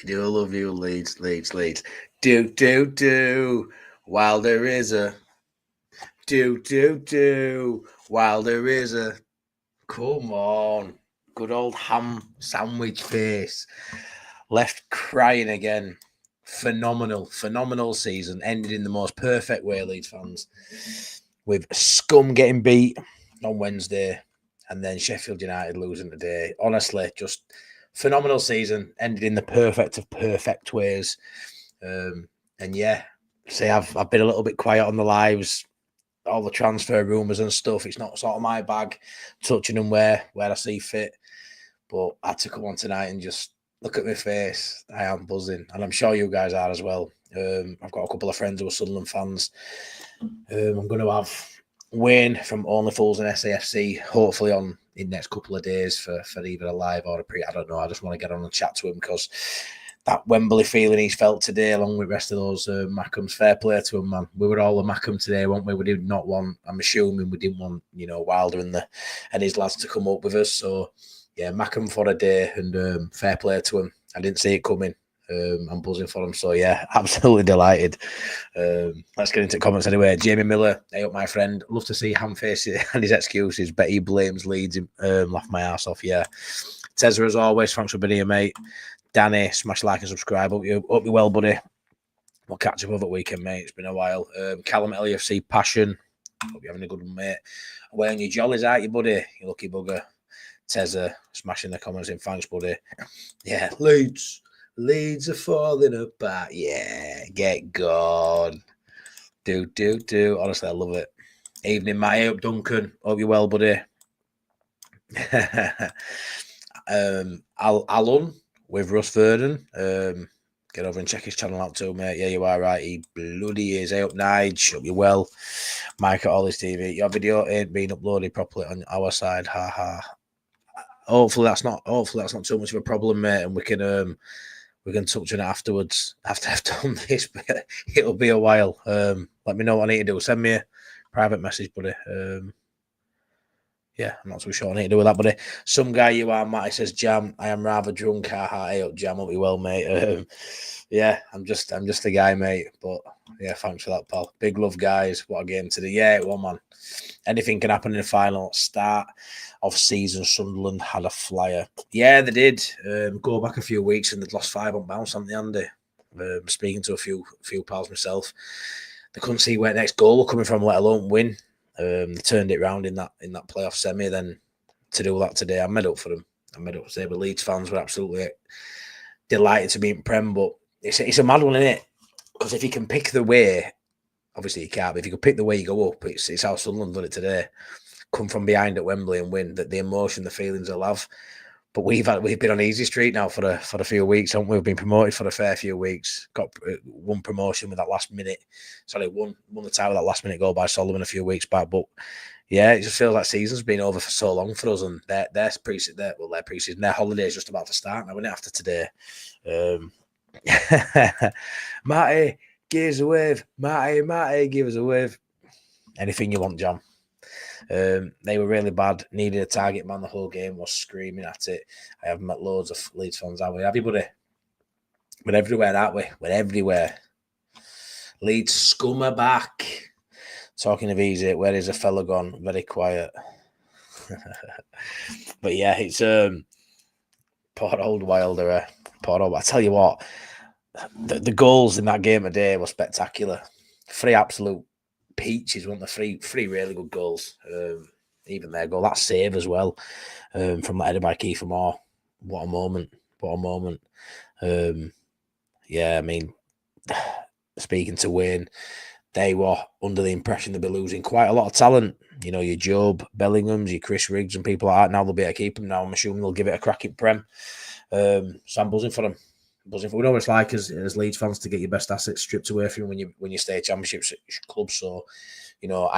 do love you, Leeds, Leeds, Leeds. Do. While there is a do. While there is a. Come on. Good old ham sandwich face. Left crying again. Phenomenal season. Ended in the most perfect way, Leeds fans. With Scum getting beat on Wednesday and then Sheffield United losing today. Honestly, just phenomenal season. Ended in the perfect of perfect ways. And yeah, say I've been a little bit quiet on the lives, all the transfer rumours and stuff. It's not sort of my bag, touching them where I see fit. But I had to come on tonight and just look at my face. I am buzzing, and I'm sure you guys are as well. I've got a couple of friends who are Sunderland fans. I'm going to have Wayne from Only Fools and SAFC hopefully on in the next couple of days for either a live or a pre. I don't know. I just want to get on and chat to him because that Wembley feeling he's felt today, along with the rest of those Mackems, fair play to him, man. We were all a Mackem today, weren't we? We did not want. I'm assuming we didn't want, Wilder and his lads to come up with us. So yeah, Mackem for a day, and fair play to him. I didn't see it coming. I'm buzzing for him. So yeah, absolutely delighted. Let's get into comments anyway. Jamie Miller, hey up my friend. Love to see Hamface and his excuses. Bet he blames Leeds. Laugh my ass off. Yeah. Tezza, as always, thanks for being here, mate. Danny, smash like and subscribe. Hope you're well, buddy. We'll catch up over the weekend, mate. It's been a while. Callum LAFC Passion. Hope you're having a good one, mate. Wearing your jollies, aren't you, buddy? You lucky bugger. Tezza, smashing the comments in. Thanks, buddy. Yeah, Leeds are falling apart. Yeah, get gone. Do. Honestly, I love it. Evening, Matt. Hey up, Duncan. Hope you're well, buddy. Alan with Russ Vernon. Get over and check his channel out too, mate. Yeah, you are right. He bloody is. Hey up, Nige. Hope you're well. Mike at All This TV. Your video ain't been uploaded properly on our side. Haha. Hopefully that's not too much of a problem, mate, and we can touch on it afterwards after I've done this, but it'll be a while. Let me know what I need to do. Send me a private message, buddy. Yeah, I'm not too sure what I need to do with that, buddy. Some guy you are, Matt, he says, Jam, I am rather drunk. Hey up, Jam, hope you well, mate. Yeah, I'm just a guy, mate. But yeah, thanks for that, pal. Big love, guys. What a game today. Yeah, well, man. Anything can happen in the final. Start of season, Sunderland had a flyer. Yeah, they did. Go back a few weeks and they'd lost 5 on bounce, haven't they, Andy? Speaking to a few pals myself, they couldn't see where the next goal was coming from, let alone win. They turned it round in that playoff semi. Then to do that today, I made up for them. I made up today. But Leeds fans were absolutely delighted to be in Prem. But it's a mad one, isn't it? Because if you can pick the way, obviously you can't. But if you can pick the way you go up, it's how Sunderland done it today. Come from behind at Wembley and win. That the emotion, the feelings they'll have. But we've been on easy street now for a few weeks, haven't we? We've been promoted for a fair few weeks. Got one promotion with that last minute. Sorry, won the title with that last minute goal by Solomon a few weeks back. But yeah, it just feels like season's been over for so long for us, and their pre-season, their holiday is just about to start now, isn't it? After today, Matty, give us a wave. Matty, give us a wave. Anything you want, John. They were really bad. Needed a target man the whole game. Was screaming at it. I have met loads of Leeds fans. Have we? Everybody. We're everywhere, aren't we? We're everywhere. Leeds scum are back. Talking of easy, where is a fella gone? Very quiet. But yeah, it's poor old Wilder. I tell you what, the goals in that game today were spectacular. 3 absolute peaches, weren't there? 3 really good goals. Even their goal, that save as well, from that header by Kiefer Moore. What a moment. Yeah, I mean, speaking to Wayne, they were under the impression they'd be losing quite a lot of talent. You know, your Job Bellinghams, your Chris Riggs and people like that. Now they'll be able to keep them. Now I'm assuming they'll give it a crack in Prem. So I'm buzzing for them. We know what it's like as Leeds fans to get your best assets stripped away from you when you stay at Championship clubs. So, you know,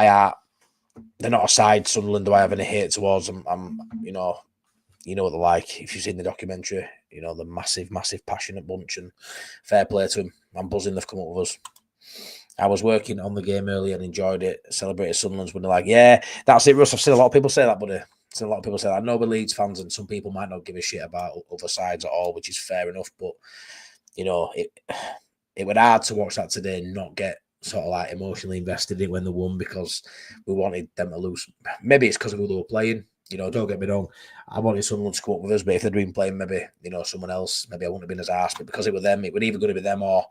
they're not a side Sunderland do I have any hate towards them. You know what they're like. If you've seen the documentary, you know, the massive passionate bunch, and fair play to them. I'm buzzing they've come up with us. I was working on the game earlier and enjoyed it. Celebrated Sunderland's when they're like, yeah, that's it, Russ. I've seen a lot of people say that, buddy. A lot of people say that. I know we're Leeds fans and some people might not give a shit about other sides at all, which is fair enough. But you know, it was hard to watch that today and not get sort of like emotionally invested in it when they won, because we wanted them to lose. Maybe it's because of who they were playing. You know, don't get me wrong. I wanted someone to come up with us, but if they'd been playing maybe, you know, someone else, maybe I wouldn't have been as arsed. But because it was them, it was either going to be them or,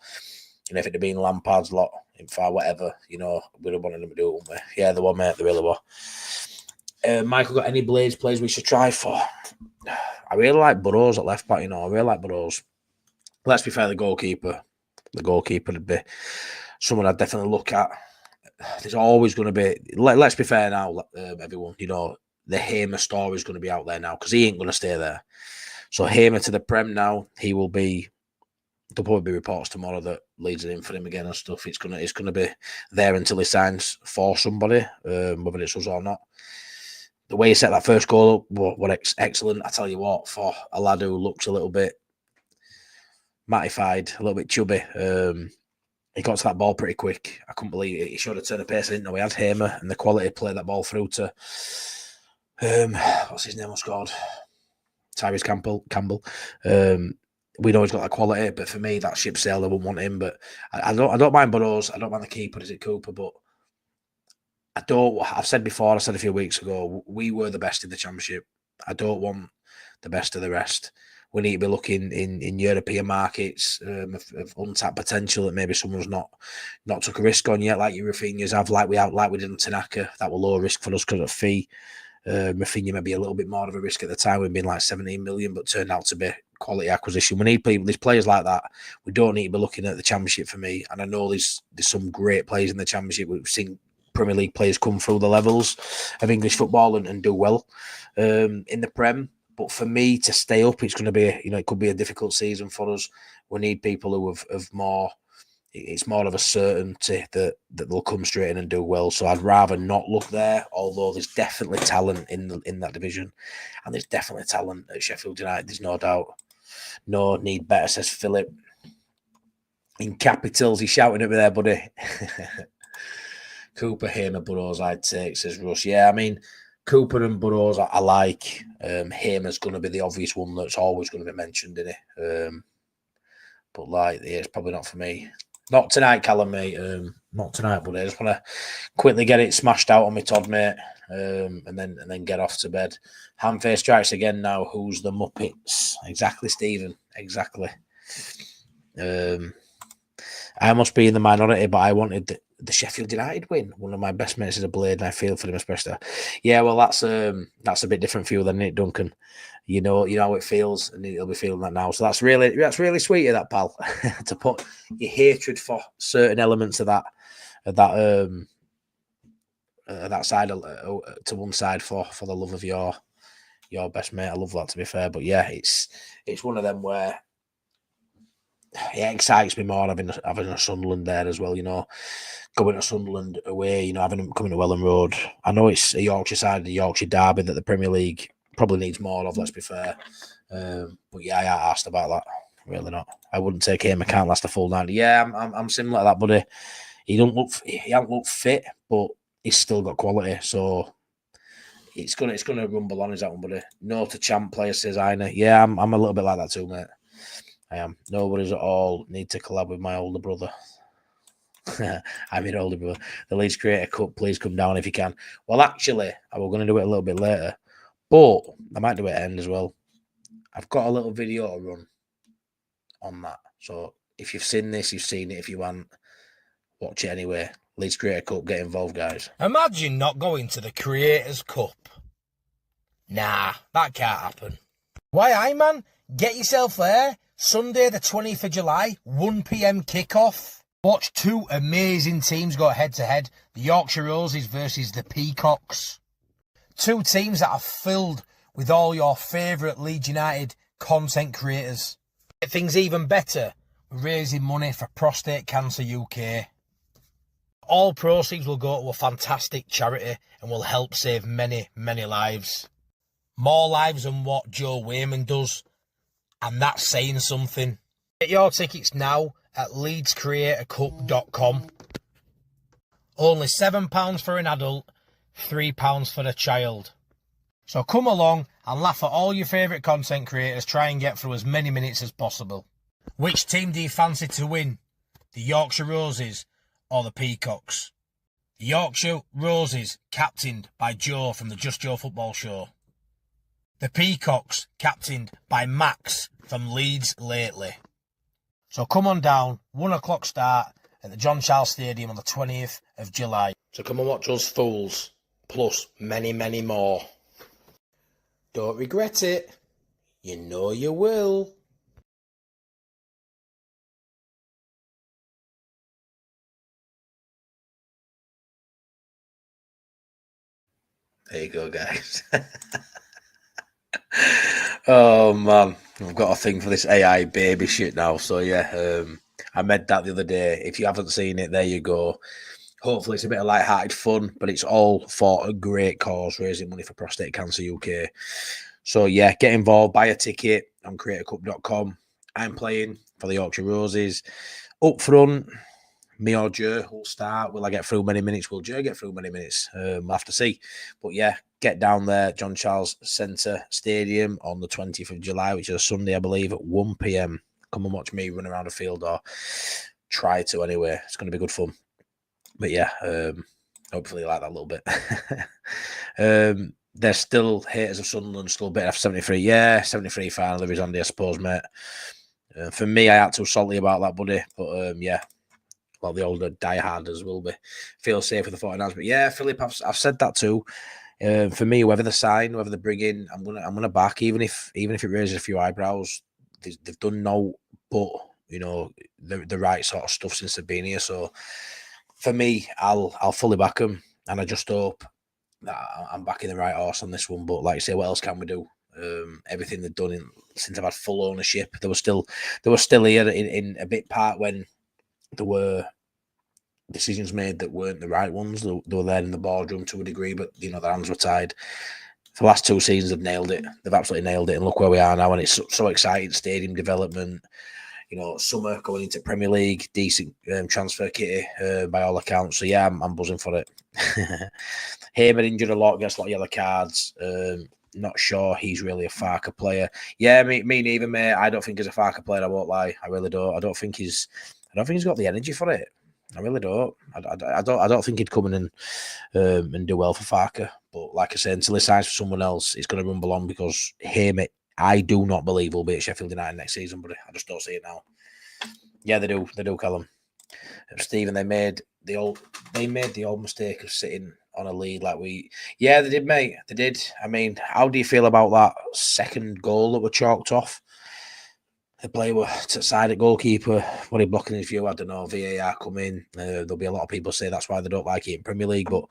you know, if it had been Lampard's lot, in far whatever, you know, we'd have wanted them to do it, wouldn't we? Yeah, they were, mate. They really were. Michael, got any Blades players we should try for? I really like Burrows at left back, you know. I really like Burrows. Let's be fair, the goalkeeper would be someone I'd definitely look at. There's always going to be, let's be fair now, everyone, you know, the Hamer story is going to be out there now because he ain't going to stay there. So Hamer to the Prem now, there'll probably be reports tomorrow that Leeds are in for him again and stuff. It's gonna be there until he signs for somebody, whether it's us or not. The way he set that first goal up was excellent. I tell you what, for a lad who looks a little bit mattified, a little bit chubby, he got to that ball pretty quick. I couldn't believe it. He showed a turn of pace. I didn't know he had Hamer and the quality to play that ball through to what's his name on scored? Tyrese Campbell. We know he's got that quality, but for me, that ship sailed. I wouldn't want him, but I don't mind Burrows. I don't mind the keeper. Is it Cooper? But I've said before, I said a few weeks ago, we were the best in the Championship. I don't want the best of the rest. We need to be looking in European markets of untapped potential that maybe someone's not took a risk on yet, like your Rafinha's have, like we did in Tanaka. That were low risk for us because of fee. Rafinha may be a little bit more of a risk at the time. We've been like 17 million, but turned out to be quality acquisition. We need people, there's players like that. We don't need to be looking at the Championship for me. And I know there's some great players in the Championship. We've seen Premier League players come through the levels of English football and do well in the Prem. But for me to stay up, it's going to be, you know, it could be a difficult season for us. We need people who have more. It's more of a certainty that they'll come straight in and do well. So I'd rather not look there, although there's definitely talent in that division. And there's definitely talent at Sheffield United, there's no doubt. No need better, says Philip. In capitals, he's shouting at me there, buddy. Cooper, Hamer, Burrows, I'd take, says Russ. Yeah, I mean, Cooper and Burrows, I like. Hamer's going to be the obvious one that's always going to be mentioned, isn't it? But like, yeah, it's probably not for me. Not tonight, Callum, mate. Not tonight, but I just want to quickly get it smashed out on my Todd, mate, and then get off to bed. Handface strikes again now. Who's the Muppets? Exactly, Stephen. Exactly. I must be in the minority, but I wanted the Sheffield United win. One of my best mates is a Blade, and I feel for him especially. Yeah, well, that's a bit different for you than it, Duncan. You know how it feels, and he'll be feeling that now. So that's really sweet of that, pal, to put your hatred for certain elements of that side to one side for the love of your best mate. I love that, to be fair. But yeah, it's one of them where it excites me more having a Sunderland there as well. You know, going to Sunderland away. You know, having them coming to Welland Road. I know it's a Yorkshire side, the Yorkshire derby that the Premier League probably needs more of, let's be fair. But yeah, I asked about that. Really not. I wouldn't take him. I can't last a full 90. Yeah, I'm similar to that, buddy. He hasn't looked fit, but he's still got quality. So it's gonna rumble on, is that one, buddy? No to champ player, says Aina. Yeah, I'm a little bit like that too, mate. I am. Nobody's at all need to collab with my older brother. I'm your older brother. The Leeds Creator Cup, please come down if you can. Well, actually, I was going to do it a little bit later, but I might do it at end as well. I've got a little video to run on that. So if you've seen this, you've seen it. If you haven't, watch it anyway. Leeds Creator Cup, get involved, guys. Imagine not going to the Creators Cup. Nah, that can't happen. Why, man? Get yourself there. Sunday the 20th of July, 1 p.m. kickoff. Watch two amazing teams go head-to-head. The Yorkshire Roses versus the Peacocks. Two teams that are filled with all your favourite Leeds United content creators. Get things even better, we're raising money for Prostate Cancer UK. All proceeds will go to a fantastic charity and will help save many, many lives. More lives than what Joe Wayman does. And that's saying something. Get your tickets now at leedscreatorcup.com. Only £7 for an adult, £3 for a child. So come along and laugh at all your favourite content creators. Try and get through as many minutes as possible. Which team do you fancy to win? The Yorkshire Roses or the Peacocks? The Yorkshire Roses, captained by Joe from the Just Joe Football Show. The Peacocks, captained by Max from Leeds Lately. So come on down, 1 o'clock start at the John Charles Stadium on the 20th of July. So come and watch us fools, plus many, many more. Don't regret it. You know you will. There you go, guys. Oh, man. I've got a thing for this AI baby shit now. So, yeah, I made that the other day. If you haven't seen it, there you go. Hopefully, it's a bit of light-hearted fun, but it's all for a great cause, raising money for Prostate Cancer UK. So, yeah, get involved, buy a ticket on creatorcup.com. I'm playing for the Yorkshire Roses. Up front, me or Joe will start. Will I get through many minutes? Will Joe get through many minutes? We'll have to see. But yeah, get down there, John Charles Centre Stadium on the 20th of July, which is a Sunday, I believe, at 1 p.m. Come and watch me run around the field, or try to anyway. It's going to be good fun. But yeah, hopefully you like that a little bit. There's still haters of Sunderland, still a bit after 73. Yeah, 73 final, there is Andy, I suppose, mate. For me, I act too salty about that, buddy. But yeah. Well, the older dieharders will be feel safe with the 49ers. But yeah, Philip, I've said that too. For me, whoever they sign, whoever they bring in, I'm gonna back, even if it raises a few eyebrows. They've done no but the right sort of stuff since they've been here. So for me, I'll fully back them, and I just hope that I'm backing the right horse on this one. But like I say, what else can we do? Everything they've done since I've had full ownership, they were still here in a bit part when there were decisions made that weren't the right ones. They were there in the boardroom to a degree, but their hands were tied. For the last 2 seasons, they've nailed it. They've absolutely nailed it, and look where we are now. And it's so exciting. Stadium development, summer going into Premier League, decent transfer kitty by all accounts. So yeah, I'm buzzing for it. Heyman injured a lot, gets a lot of yellow cards. Not sure he's really a Farker player. Yeah, me neither, mate. I don't think he's a Farker player. I won't lie. I really don't. I don't think he's got the energy for it. I really don't. I don't think he'd come in and do well for Farker. But like I said, until he signs for someone else, he's going to rumble on, because him, I do not believe will be at Sheffield United next season, buddy. I just don't see it now. Yeah, they do. They do, Callum. Stephen, they made the old mistake of sitting on a lead like we. Yeah, they did, mate. They did. I mean, how do you feel about that second goal that were chalked off? The player were to side at goalkeeper. What he blocking his view? I don't know. VAR come in. There'll be a lot of people say that's why they don't like it in Premier League, but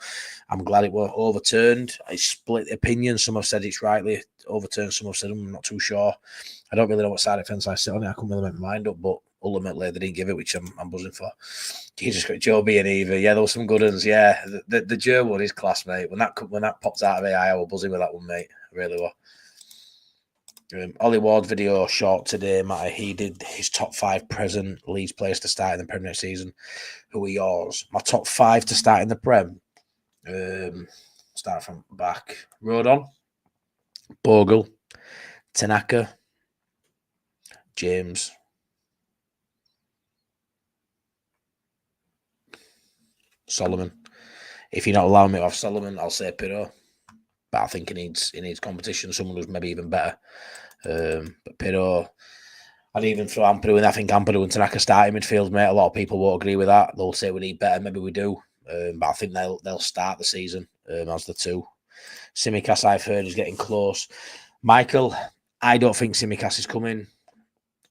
I'm glad it were overturned. I split opinion. Some have said it's rightly overturned. Some have said I'm not too sure. I don't really know what side of fence I sit on it. I couldn't really make my mind up, but ultimately they didn't give it, which I'm buzzing for. You just got Joe B and Eva. Yeah, there were some good ones. Yeah, the Joe one is class, mate. When that popped out of AI, I was buzzing with that one, mate. I really were. Ollie Ward video short today, Matty. He did his top 5 present Leeds players to start in the Premier season. Who are yours? My top 5 to start in the Prem. Start from back. Rodon, Bogle, Tanaka, James, Solomon. If you're not allowing me to have Solomon, I'll say Pirro. But I think he needs competition. Someone who's maybe even better. But Pirro, I'd even throw Ampadu in. I think Ampadu and Tanaka starting midfield, mate. A lot of people won't agree with that. They'll say we need better. Maybe we do. But I think they'll start the season as the two. Tsimikas, I've heard, is getting close. Michael, I don't think Tsimikas is coming.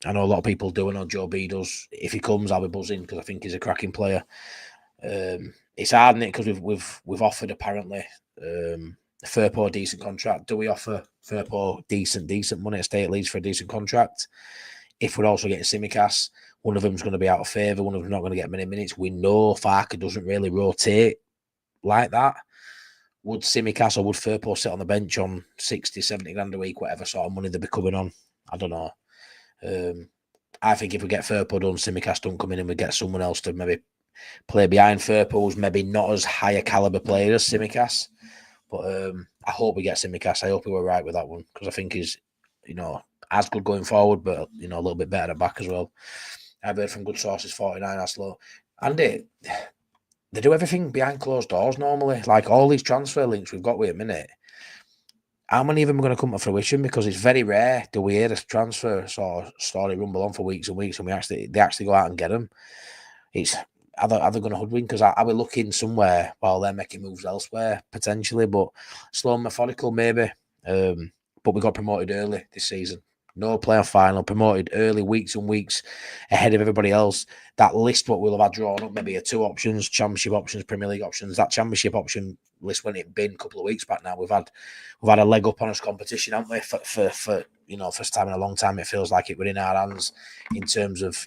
I know a lot of people do. I know Joe B does. If he comes, I'll be buzzing, because I think he's a cracking player. It's hard, isn't it? Because we've offered, apparently, Firpo a decent contract. Do we offer Firpo decent money to stay at Leeds for a decent contract? If we're also getting Tsimikas, one of them's going to be out of favour, one of them's not going to get many minutes. We know Farker doesn't really rotate like that. Would Tsimikas or would Firpo sit on the bench on 60, 70 grand a week, whatever sort of money they'll be coming on? I don't know. I think if we get Firpo done, Tsimikas don't come in, and we get someone else to maybe play behind Firpo, who's maybe not as high a calibre player as Tsimikas. But I hope we get Tsimikas. I hope we were right with that one, because I think he's, as good going forward, but a little bit better at back as well. I've heard from good sources 49 Aslo. And they do everything behind closed doors normally. Like all these transfer links we've got with a minute. How many of them are going to come to fruition? Because it's very rare do we hear this transfer sort of story rumble on for weeks and weeks, and they actually go out and get them. It's are they going to hoodwink? Because are we looking somewhere while they're making moves elsewhere potentially? But slow and methodical maybe. But we got promoted early this season. No playoff final, promoted early, weeks and weeks ahead of everybody else. That list, what we'll have had drawn up, maybe 2 options, Championship options, Premier League options. That Championship option list when it been a couple of weeks back now, we've had a leg up on us competition, haven't we? For first time in a long time, it feels like it were in our hands in terms of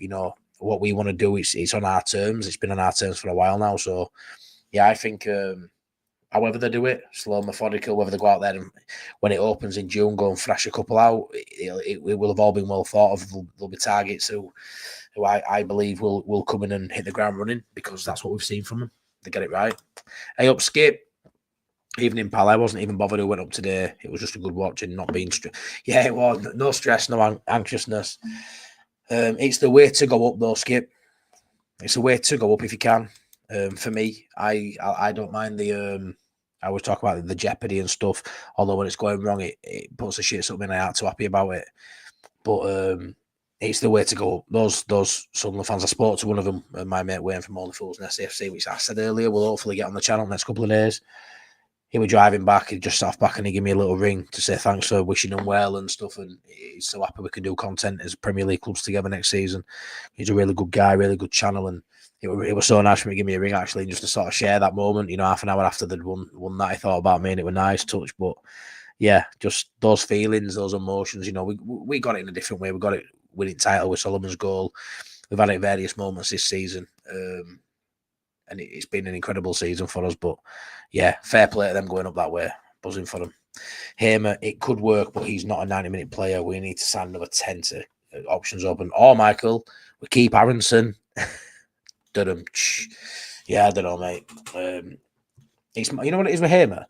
what we want to do. It's on our terms. It's been on our terms for a while now. So yeah, I think. However they do it, slow, methodical, whether they go out there and when it opens in June, go and thrash a couple out, it will have all been well thought of. There'll be targets who I believe will come in and hit the ground running because that's what we've seen from them. They get it right. Hey, up, Skip. Evening, pal. I wasn't even bothered who went up today. It was just a good watch and not being stressed. Yeah, it was. No stress, no anxiousness. It's the way to go up, though, Skip. It's the way to go up if you can. For me, I don't mind the I always talk about the jeopardy and stuff. Although when it's going wrong, it puts the shit something I aren't too happy about it. But it's the way to go. Those Sunderland fans, I spoke to one of them, my mate Wayne from All the Fools and SAFC, which I said earlier, will hopefully get on the channel next couple of days. He was driving back, he just sat off back and he gave me a little ring to say thanks for wishing him well and stuff. And he's so happy we can do content as Premier League clubs together next season. He's a really good guy, really good channel, and it was so nice for him to give me a ring actually, and just to sort of share that moment. Half an hour after they'd won that, he thought about me, and it was a nice touch. But yeah, just those feelings, those emotions. We got it in a different way. We got it winning title with Solomon's goal. We've had it at various moments this season, and it's been an incredible season for us. But yeah, fair play to them going up that way. Buzzing for them. Hamer, it could work, but he's not a 90-minute player. We need to sign another 10 to options open. Or Michael, we keep Aronson. Yeah, I don't know, mate. It's what it is with Hamer.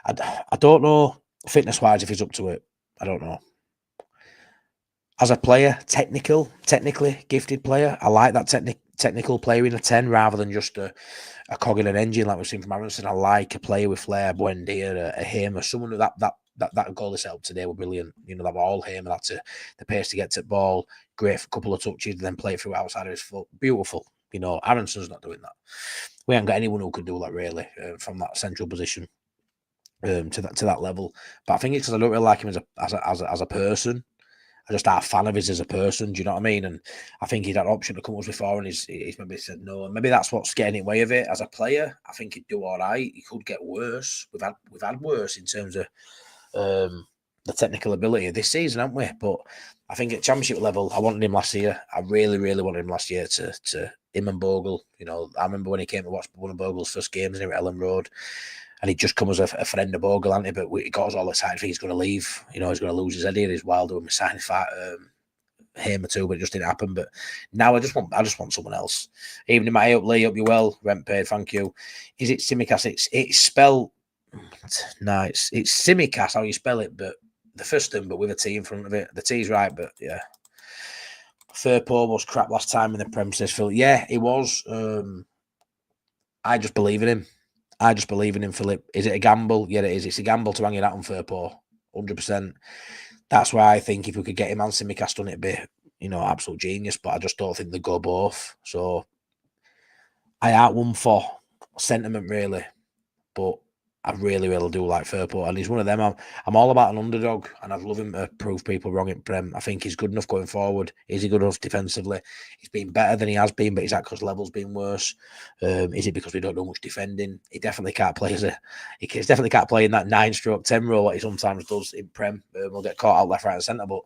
I don't know fitness wise if he's up to it. I don't know. As a player, technically gifted player, I like that technical player in a 10 rather than just a cog in an engine like we've seen from Aronson. I like a player with flair, Buendia, a Hamer, someone with that goal they set up today were brilliant. That were all Hamer. That's the pace to get to the ball, great for a couple of touches, then play it through outside of his foot. Beautiful. Aronson's not doing that. We haven't got anyone who could do that really from that central position to that level. But I think it's because I don't really like him as a person. I just aren't a fan of his as a person. Do you know what I mean? And I think he'd had an option to come up before, and he's maybe said no. And maybe that's what's getting in the way of it. As a player, I think he'd do all right. He could get worse. We've had worse in terms of the technical ability this season, haven't we? But I think at Championship level, I wanted him last year. I really, really wanted him last year to him and Bogle. I remember when he came to watch one of Bogle's first games near Ellen Road, and he'd just come as a friend of Bogle, hadn't he? But it got us all excited for he's going to leave. He's going to lose his head here. He's Wilder when we signed Hamer too, but it just didn't happen. But now I just want someone else. Even in my Lee, hope you well. Rent paid, thank you. Is it Simicast? It's spelled. No, it's Simicast how you spell it, but the first one, but with a T in front of it. The T's right, but yeah. Firpo was crap last time in the Prem, says Phil. Yeah, it was. I just believe in him. Philip. Is it a gamble? Yeah, it is. It's a gamble to hang it out on Firpo, 100%. That's why I think if we could get him and Simicast on it, it'd be absolute genius. But I just don't think they go both. So I aren't one for sentiment really, but I really, really do like Firpo, and he's one of them. I'm all about an underdog, and I'd love him to prove people wrong in Prem. I think he's good enough going forward. Is he good enough defensively? He's been better than he has been, but is that because level's been worse? Is it because we don't do much defending? He definitely can't play definitely can't play in that 9/10 role that he sometimes does in Prem. We'll get caught out left, right, and centre. But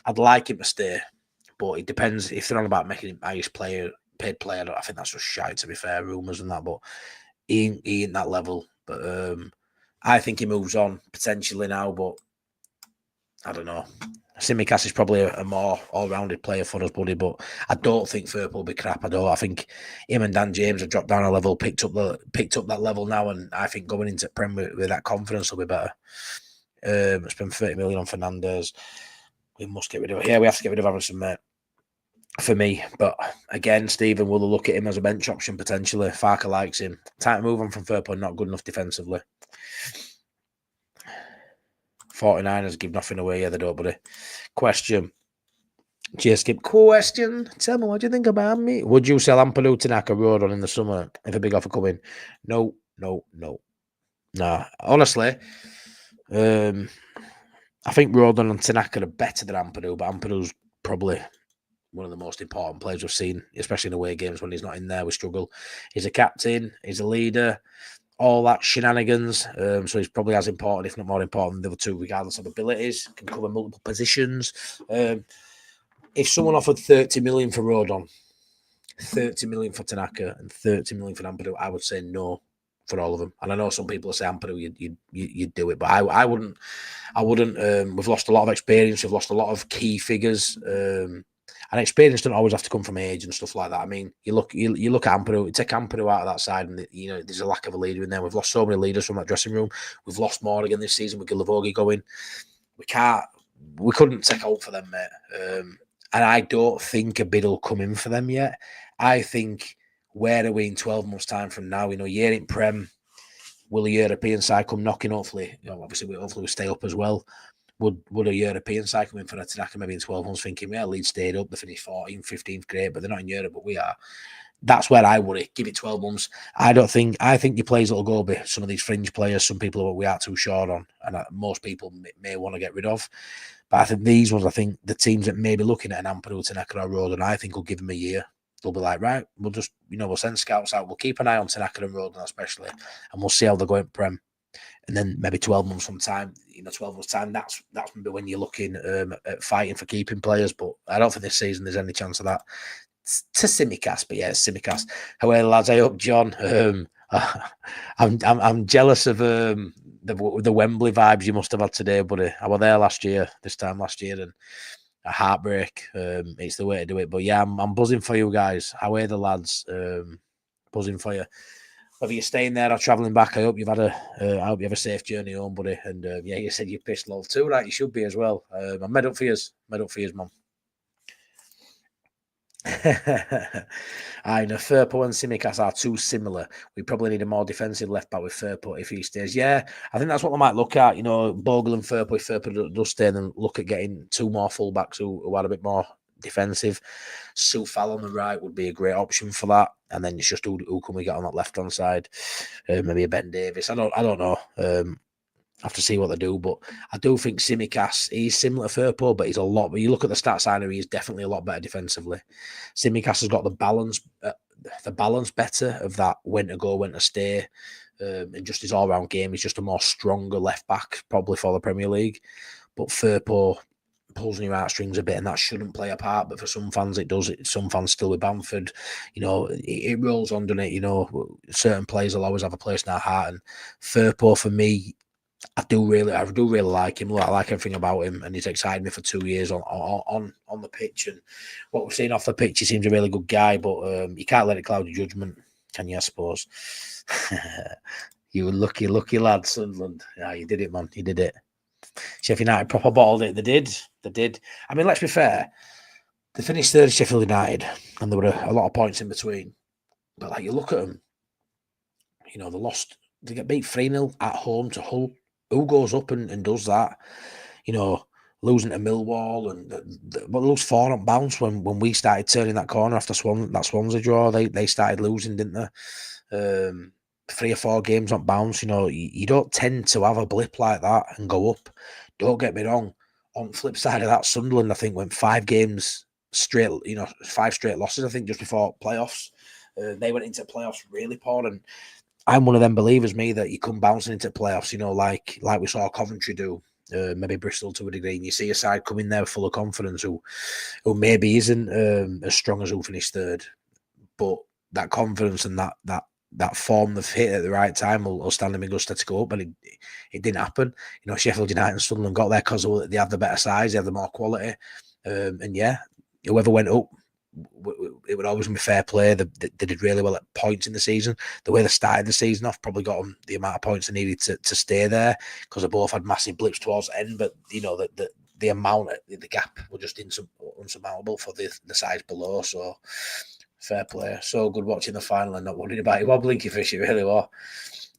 I'd like him to stay. But it depends if they're on about making him highest paid player. I think that's just shite, to be fair, rumours and that. But he ain't that level. But I think he moves on potentially now, but I don't know. Simicast is probably a more all-rounded player for us, buddy, but I don't think Firpo will be crap. I think him and Dan James have dropped down a level, picked up that level now, and I think going into Prem with that confidence will be better. Spend 30 million on Fernandez. We must get rid of it. Yeah, we have to get rid of Harrison, mate. For me, but again, Stephen will look at him as a bench option potentially. Farker likes him. Time to move on from Fairpoint, not good enough defensively. 49ers give nothing away, yeah, they don't, buddy. Question. Skip question. Tell me what you think about me. Would you sell Ampadu Tanaka Road on in the summer if a big offer come in? No. Nah. Honestly, I think Rodon and Tanaka are better than Ampadu, but Ampadu's probably one of the most important players we've seen, especially in away games. When he's not in there, we struggle. He's a captain, he's a leader, all that shenanigans. So he's probably as important, if not more important, than the other two, regardless of abilities. Can cover multiple positions. If someone offered 30 million for Rodon, 30 million for Tanaka, and 30 million for Ampadu, I would say no for all of them. And I know some people say Ampadu, you'd do it, but I wouldn't. We've lost a lot of experience. We've lost a lot of key figures. And experience doesn't always have to come from age and stuff like that. I mean, you look at Ampadu, take Ampadu out of that side, and there's a lack of a leader in there. We've lost so many leaders from that dressing room. We've lost more again this season with Gilavogi going. We couldn't take out for them, mate. And I don't think a bid will come in for them yet. I think, where are we in 12 months' time from now? Year in Prem, will a European side come knocking? Hopefully, hopefully we stay up as well. Would a European side come in for a Tanaka maybe in 12 months thinking, yeah, Leeds stayed up, they finished 14th, 15th, great, but they're not in Europe, but we are. That's where I worry. Give it 12 months. I think your players will go be some of these fringe players, some people we are too short on, and most people may want to get rid of. But I think these ones, the teams that may be looking at an Ampadu, Tanaka or Roden, I think will give them a year. They'll be like, right, we'll just, we'll send scouts out. We'll keep an eye on Tanaka and Roden especially, and we'll see how they're going Prem. And then maybe 12 months from time, 12 months time, that's maybe when you're looking at fighting for keeping players. But I don't think this season there's any chance of that. To Simicast, but yeah, it's Simicast. However, lads, I hope John. I'm jealous of the Wembley vibes you must have had today, buddy. I was there this time last year, and a heartbreak. It's the way to do it. But yeah, I'm buzzing for you guys. How are the lads? Buzzing for you. Whether you're staying there or travelling back, I hope you have a safe journey home, buddy. And yeah, you said you're pissed lol too, right? You should be as well. I'm made up for you, mum. I know Firpo and Simicast are too similar. We probably need a more defensive left back with Firpo if he stays. Yeah, I think that's what they might look at. Bogle and Firpo. If Firpo does stay, then look at getting two more fullbacks who are a bit more defensive. Soufal on the right would be a great option for that. And then it's just who can we get on that left hand side? Maybe a Ben Davis. I don't know. Have to see what they do, but I do think Simicast, he's similar to Firpo, but he's a lot. When you look at the stats side, he's definitely a lot better defensively. Simicast has got the balance better of that when to go, when to stay, and just his all round game. He's just a more stronger left back, probably for the Premier League. But Firpo pulls on your heartstrings a bit, and that shouldn't play a part. But for some fans, it does. Some fans still with Bamford, it rolls on, doesn't it? Certain players will always have a place in our heart, and Firpo for me. I do really like him. I like everything about him, and he's excited me for 2 years on the pitch. And what we've seen off the pitch, he seems a really good guy. But you can't let it cloud your judgment, can you? I suppose. You were lucky lad, Sunderland. Yeah, you did it, man. You did it. Sheffield United proper bottled it. They did. I mean, let's be fair. They finished third, Sheffield United, and there were a lot of points in between. But you look at them. They lost. They get beat 3-0 at home to Hull. Who goes up and does that? Losing to Millwall and lose 4 on bounce when we started turning that corner after that Swansea draw. They started losing, didn't they? 3 or 4 games on bounce. You don't tend to have a blip like that and go up. Don't get me wrong. On the flip side of that, Sunderland, I think, went 5 games straight. 5 straight losses. I think just before playoffs, they went into playoffs really poor. And I'm one of them believers, that you come bouncing into playoffs, like we saw Coventry do, maybe Bristol to a degree, and you see a side coming there full of confidence who maybe isn't as strong as who finished third, but that confidence and that form they've hit at the right time will stand them in good stead to go up, but it didn't happen. Sheffield United and Sunderland got there because they have the better size, they have the more quality, and yeah, whoever went up, it would always be fair play. They did really well at points in the season. The way they started the season off probably got them the amount of points they needed to stay there, because they both had massive blips towards the end. But the amount, the gap was just unsurmountable for the sides below. So fair play. So good watching the final and not worried about it. What blinky fish it really was.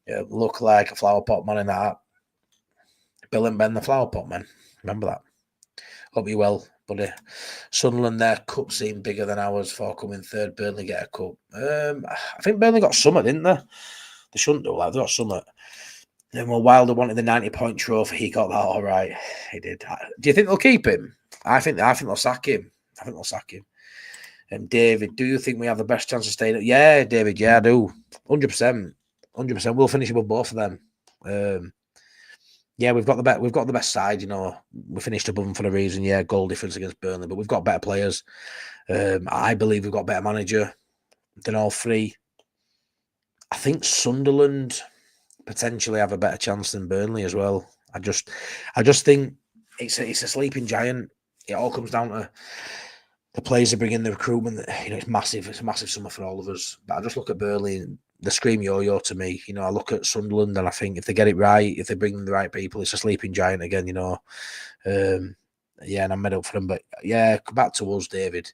Yeah, look like a flower pot man in that. Bill and Ben, the flower pot man. Remember that. Hope you well, buddy. Sunderland, their cup seemed bigger than ours for coming third. Burnley get a cup. I think Burnley got summer, didn't they? They shouldn't do like they got summer. Then well, Wilder wanted the 90-point trophy. He got that all right. He did. Do you think they'll keep him? I think they'll sack him. David, do you think we have the best chance of staying up? Yeah, David. Yeah, I do. 100%. 100%. We'll finish above both of them. Yeah, we've got the best side. You know, we finished above them for a reason. Yeah, goal difference against Burnley, but we've got better players. I believe we've got a better manager than all three. I think Sunderland potentially have a better chance than Burnley as well. I just think it's a sleeping giant. It all comes down to the players that bring in the recruitment. You know, it's massive. It's a massive summer for all of us. But I just look at Burnley and the scream yo-yo to me. You know, I look at Sunderland and I think if they get it right, if they bring in the right people, it's a sleeping giant again. You know, yeah, and I'm made up for them. But yeah, back to us, David.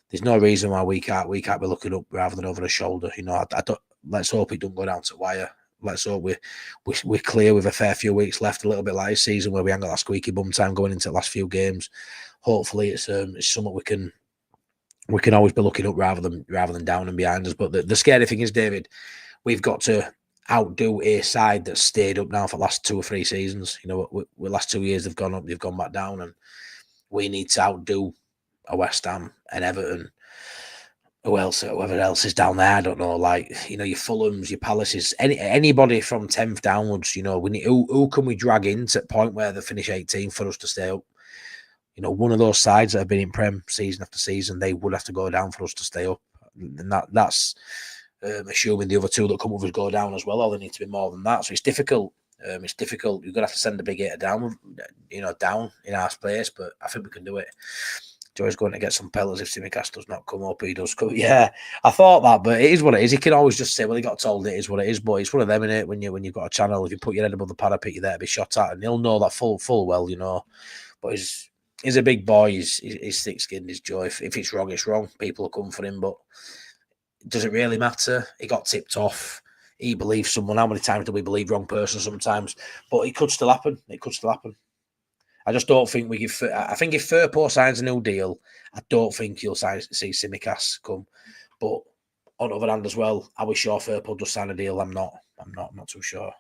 There's no reason why we can't be looking up rather than over the shoulder. You know, I don't. Let's hope it don't go down to wire. Let's hope we're clear with a fair few weeks left, a little bit like this season where we ain't got that squeaky bum time going into the last few games. Hopefully, it's something we can always be looking up rather than down and behind us. But the scary thing is, David, we've got to outdo a side that's stayed up now for the last 2 or 3 seasons. You know, the last 2 years they've gone up, they've gone back down, and we need to outdo a West Ham and Everton. Whoever else is down there, I don't know. Like, you know, your Fulhams, your Palaces, anybody from 10th downwards. You know, we need who can we drag into the point where they finish 18th for us to stay up? You know, one of those sides that have been in Prem season after season, they would have to go down for us to stay up, and that's assuming the other two that come with us go down as well. Or they need to be more than that. So it's difficult. It's difficult. You're gonna have to send the big hitter down, you know, down in our place. But I think we can do it. Joe's going to get some pellets if Simicast does not come up. He does come. Yeah, I thought that, but it is what it is. He can always just say, well, he got told it is what it is, but it's one of them, innit? When you've got a channel, if you put your head above the parapet, you're there to be shot at, and he'll know that full well, you know. But he's a big boy. He's thick-skinned, he's Joe. If it's wrong, it's wrong. People will come for him, but does it really matter? He got tipped off. He believes someone. How many times do we believe wrong person sometimes? But it could still happen. It could still happen. I just don't think we give. I think if Firpo signs a new deal, I don't think you'll see Simicast come. But on the other hand, as well, are we sure Firpo does sign a deal? I'm not too sure.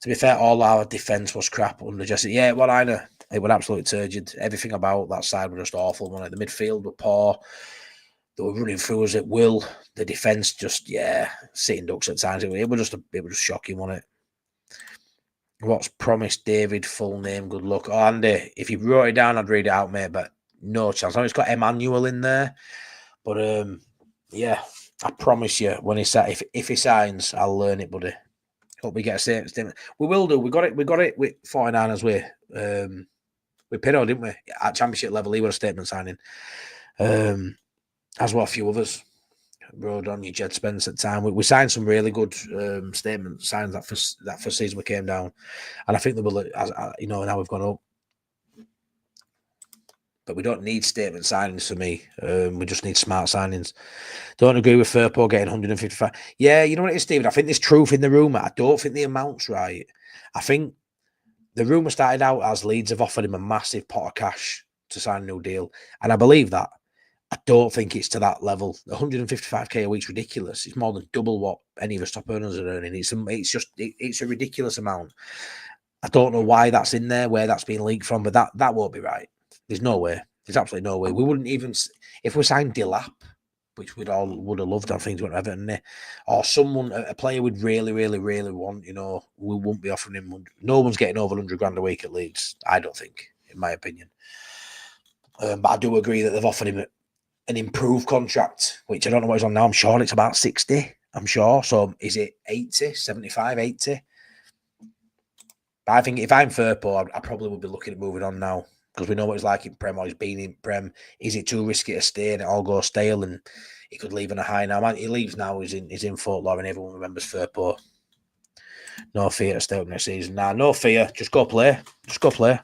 To be fair, all our defence was crap under Jesse. Yeah, well, I know it was absolutely turgid. Everything about that side was just awful. The midfield were poor. They were running through us at will. The defence just sitting ducks at times. It was just shocking, wasn't it? What's promised David full name? Good luck. Oh, Andy, if you wrote it down, I'd read it out, mate, but no chance. I know it's got Emmanuel in there. But yeah, I promise you, when if he signs, I'll learn it, buddy. Hope we get a statement. We will do. We got it with 49ers with Pinot, didn't we? At championship level, he was a statement signing. As well a few others. Rode on your Jed Spence at the time. We signed some really good statement signs that first season we came down, and I think they will. You know, now we've gone up, but we don't need statement signings for me. We just need smart signings. Don't agree with Firpo getting 155. Yeah, you know what it is, Stephen. I think there's truth in the rumour. I don't think the amount's right. I think the rumour started out as Leeds have offered him a massive pot of cash to sign a new deal, and I believe that. I don't think it's to that level. 155k a week's ridiculous. It's more than double what any of the top earners are earning. It's a ridiculous amount. I don't know why that's in there, where that's been leaked from, but that won't be right. There's no way. There's absolutely no way. We wouldn't even, if we signed Dilap, which would have loved, I think, to Everton, or someone, a player would really, really, really want, you know, we wouldn't be offering him. No one's getting over 100 grand a week at Leeds, I don't think, in my opinion. But I do agree that they've offered him an improved contract, which I don't know what he's on now. I'm sure it's about 60. I'm sure. So is it 80, 75, 80? But I think if I'm Firpo, I probably would be looking at moving on now, because we know what he's like in Prem, or he's been in Prem. Is it too risky to stay and it all goes stale and he could leave on a high now? Man, he leaves now, he's in folklore and everyone remembers Firpo. No fear to stay up next season. Nah, no fear. Just go play. Just go play.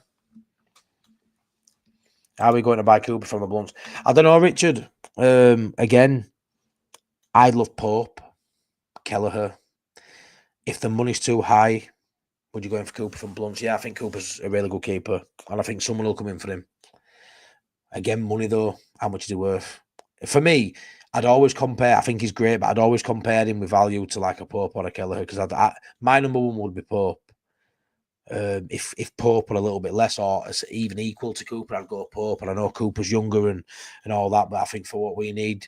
How are we going to buy Cooper from the Blunts? I don't know, Richard. Again, I love Pope, Kelleher. If the money's too high, would you go in for Cooper from Blunts? Yeah, I think Cooper's a really good keeper, and I think someone will come in for him. Again, money though, how much is he worth? For me, I'd always compare. I think he's great, but I'd always compare him with value to like a Pope or a Kelleher, because my number one would be Pope. If Pope were a little bit less or even equal to Cooper, I'd go Pope. And I know Cooper's younger and all that, but I think for what we need,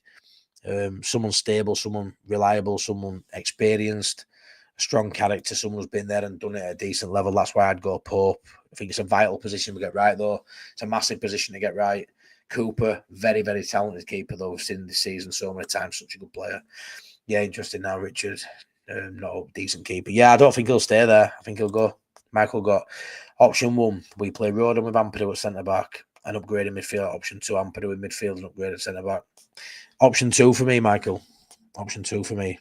someone stable, someone reliable, someone experienced, a strong character, someone who's been there and done it at a decent level. That's why I'd go Pope. I think it's a vital position to get right, though. It's a massive position to get right. Cooper, very, very talented keeper, though. We've seen this season so many times, such a good player. Yeah, interesting now, Richard. Not a decent keeper. Yeah, I don't think he'll stay there. I think he'll go. Michael got option 1. We play Roden with Bamford at centre back and upgrade in midfield. Option 2, Bamford with midfield and upgrade at centre back. Option 2 for me, Michael. Option 2 for me.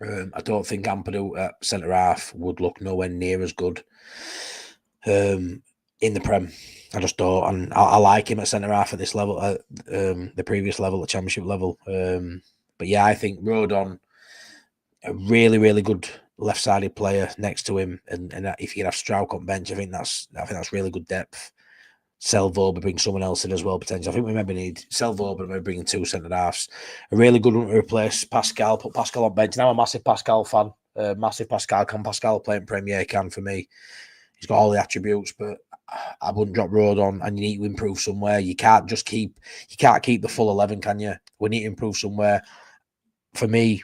I don't think Ampadu at centre half would look nowhere near as good in the Prem. I just don't, and I like him at centre half at this level, at the previous level, the Championship level. But yeah, I think Rodon, a really, really good left-sided player next to him, and if you have Strauch on bench, I think that's really good depth. Selvoba bring someone else in as well potentially. I think we maybe need Selvoba, maybe bringing 2 centre halves. A really good one to replace Pascal. Put Pascal on bench. Now I'm a massive Pascal fan. Massive Pascal. Can Pascal play in Premier? Can for me. He's got all the attributes, but I wouldn't drop Rodon. And you need to improve somewhere. You can't keep the full 11, can you? We need to improve somewhere. For me,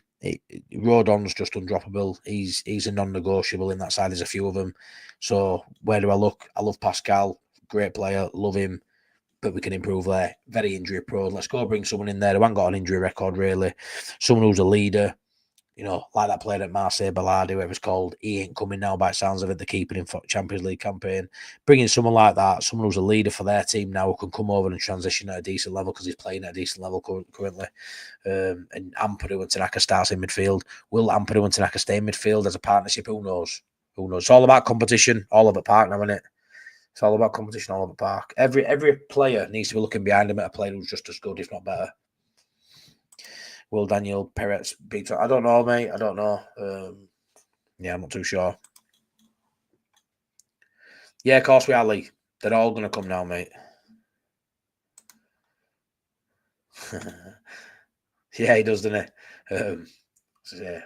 Rodon's just undroppable. He's a non-negotiable in that side. There's a few of them. So where do I look? I love Pascal. Great player, love him, but we can improve there. Very injury prone. Let's go bring someone in there who hasn't got an injury record, really. Someone who's a leader, like that player at Marseille, Ballardi, whatever it's called. He ain't coming now by the sounds of it. They're keeping him for Champions League campaign. Bringing someone like that, someone who's a leader for their team now, who can come over and transition at a decent level because he's playing at a decent level currently. And Ampadu and Tanaka starts in midfield. Will Ampadu and Tanaka stay in midfield as a partnership? Who knows? It's all about competition, all over park now, isn't it? It's all about competition all over the park. Every player needs to be looking behind him at a player who's just as good, if not better. Will Daniel Perez beat? I don't know, mate. I don't know. Yeah, I'm not too sure. Yeah, of course we are, Lee. They're all going to come now, mate. Yeah, he does, doesn't he?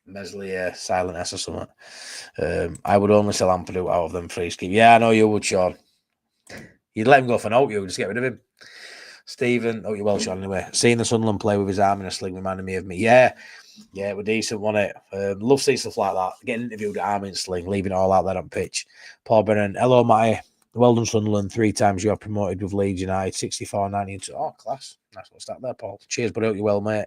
Mesley, silent S or something. I would only sell Ampadu out of them free scheme. Yeah, I know you would, Sean. You'd let him go for no, you would just get rid of him. Stephen, you're well, Sean, anyway. Seeing the Sunderland play with his arm in a sling reminded me of me. Yeah, it was decent, wasn't it? Love seeing stuff like that. Getting interviewed at arm in a sling, leaving it all out there on pitch. Paul Brennan, hello, Matty. Well done, Sunderland. 3 times you have promoted with Leeds United, 64, 90, and 2. Oh, class. Nice little stat there, Paul. Cheers, but I hope you're well, mate.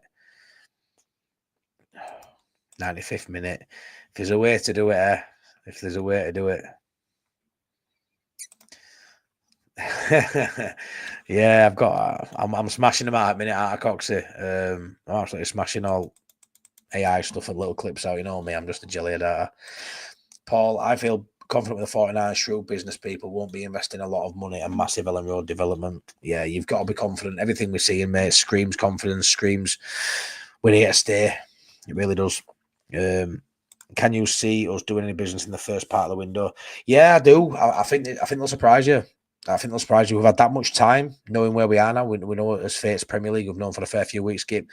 95th minute. If there's a way to do it, if there's a way to do it. Yeah, I'm smashing them out at minute out of Coxie. I'm absolutely smashing all AI stuff and little clips out. You know me, I'm just a jelly of data. Paul, I feel confident with the 49 shrewd business people won't be investing a lot of money and massive Ellen Road development. Yeah, you've got to be confident. Everything we're seeing, mate, screams confidence, screams we're here to stay. It really does. Can you see us doing any business in the first part of the window? Yeah, I do. I think they'll surprise you. We've had that much time knowing where we are now. We know as Fate's Premier League. We've known for a fair few weeks, Skip.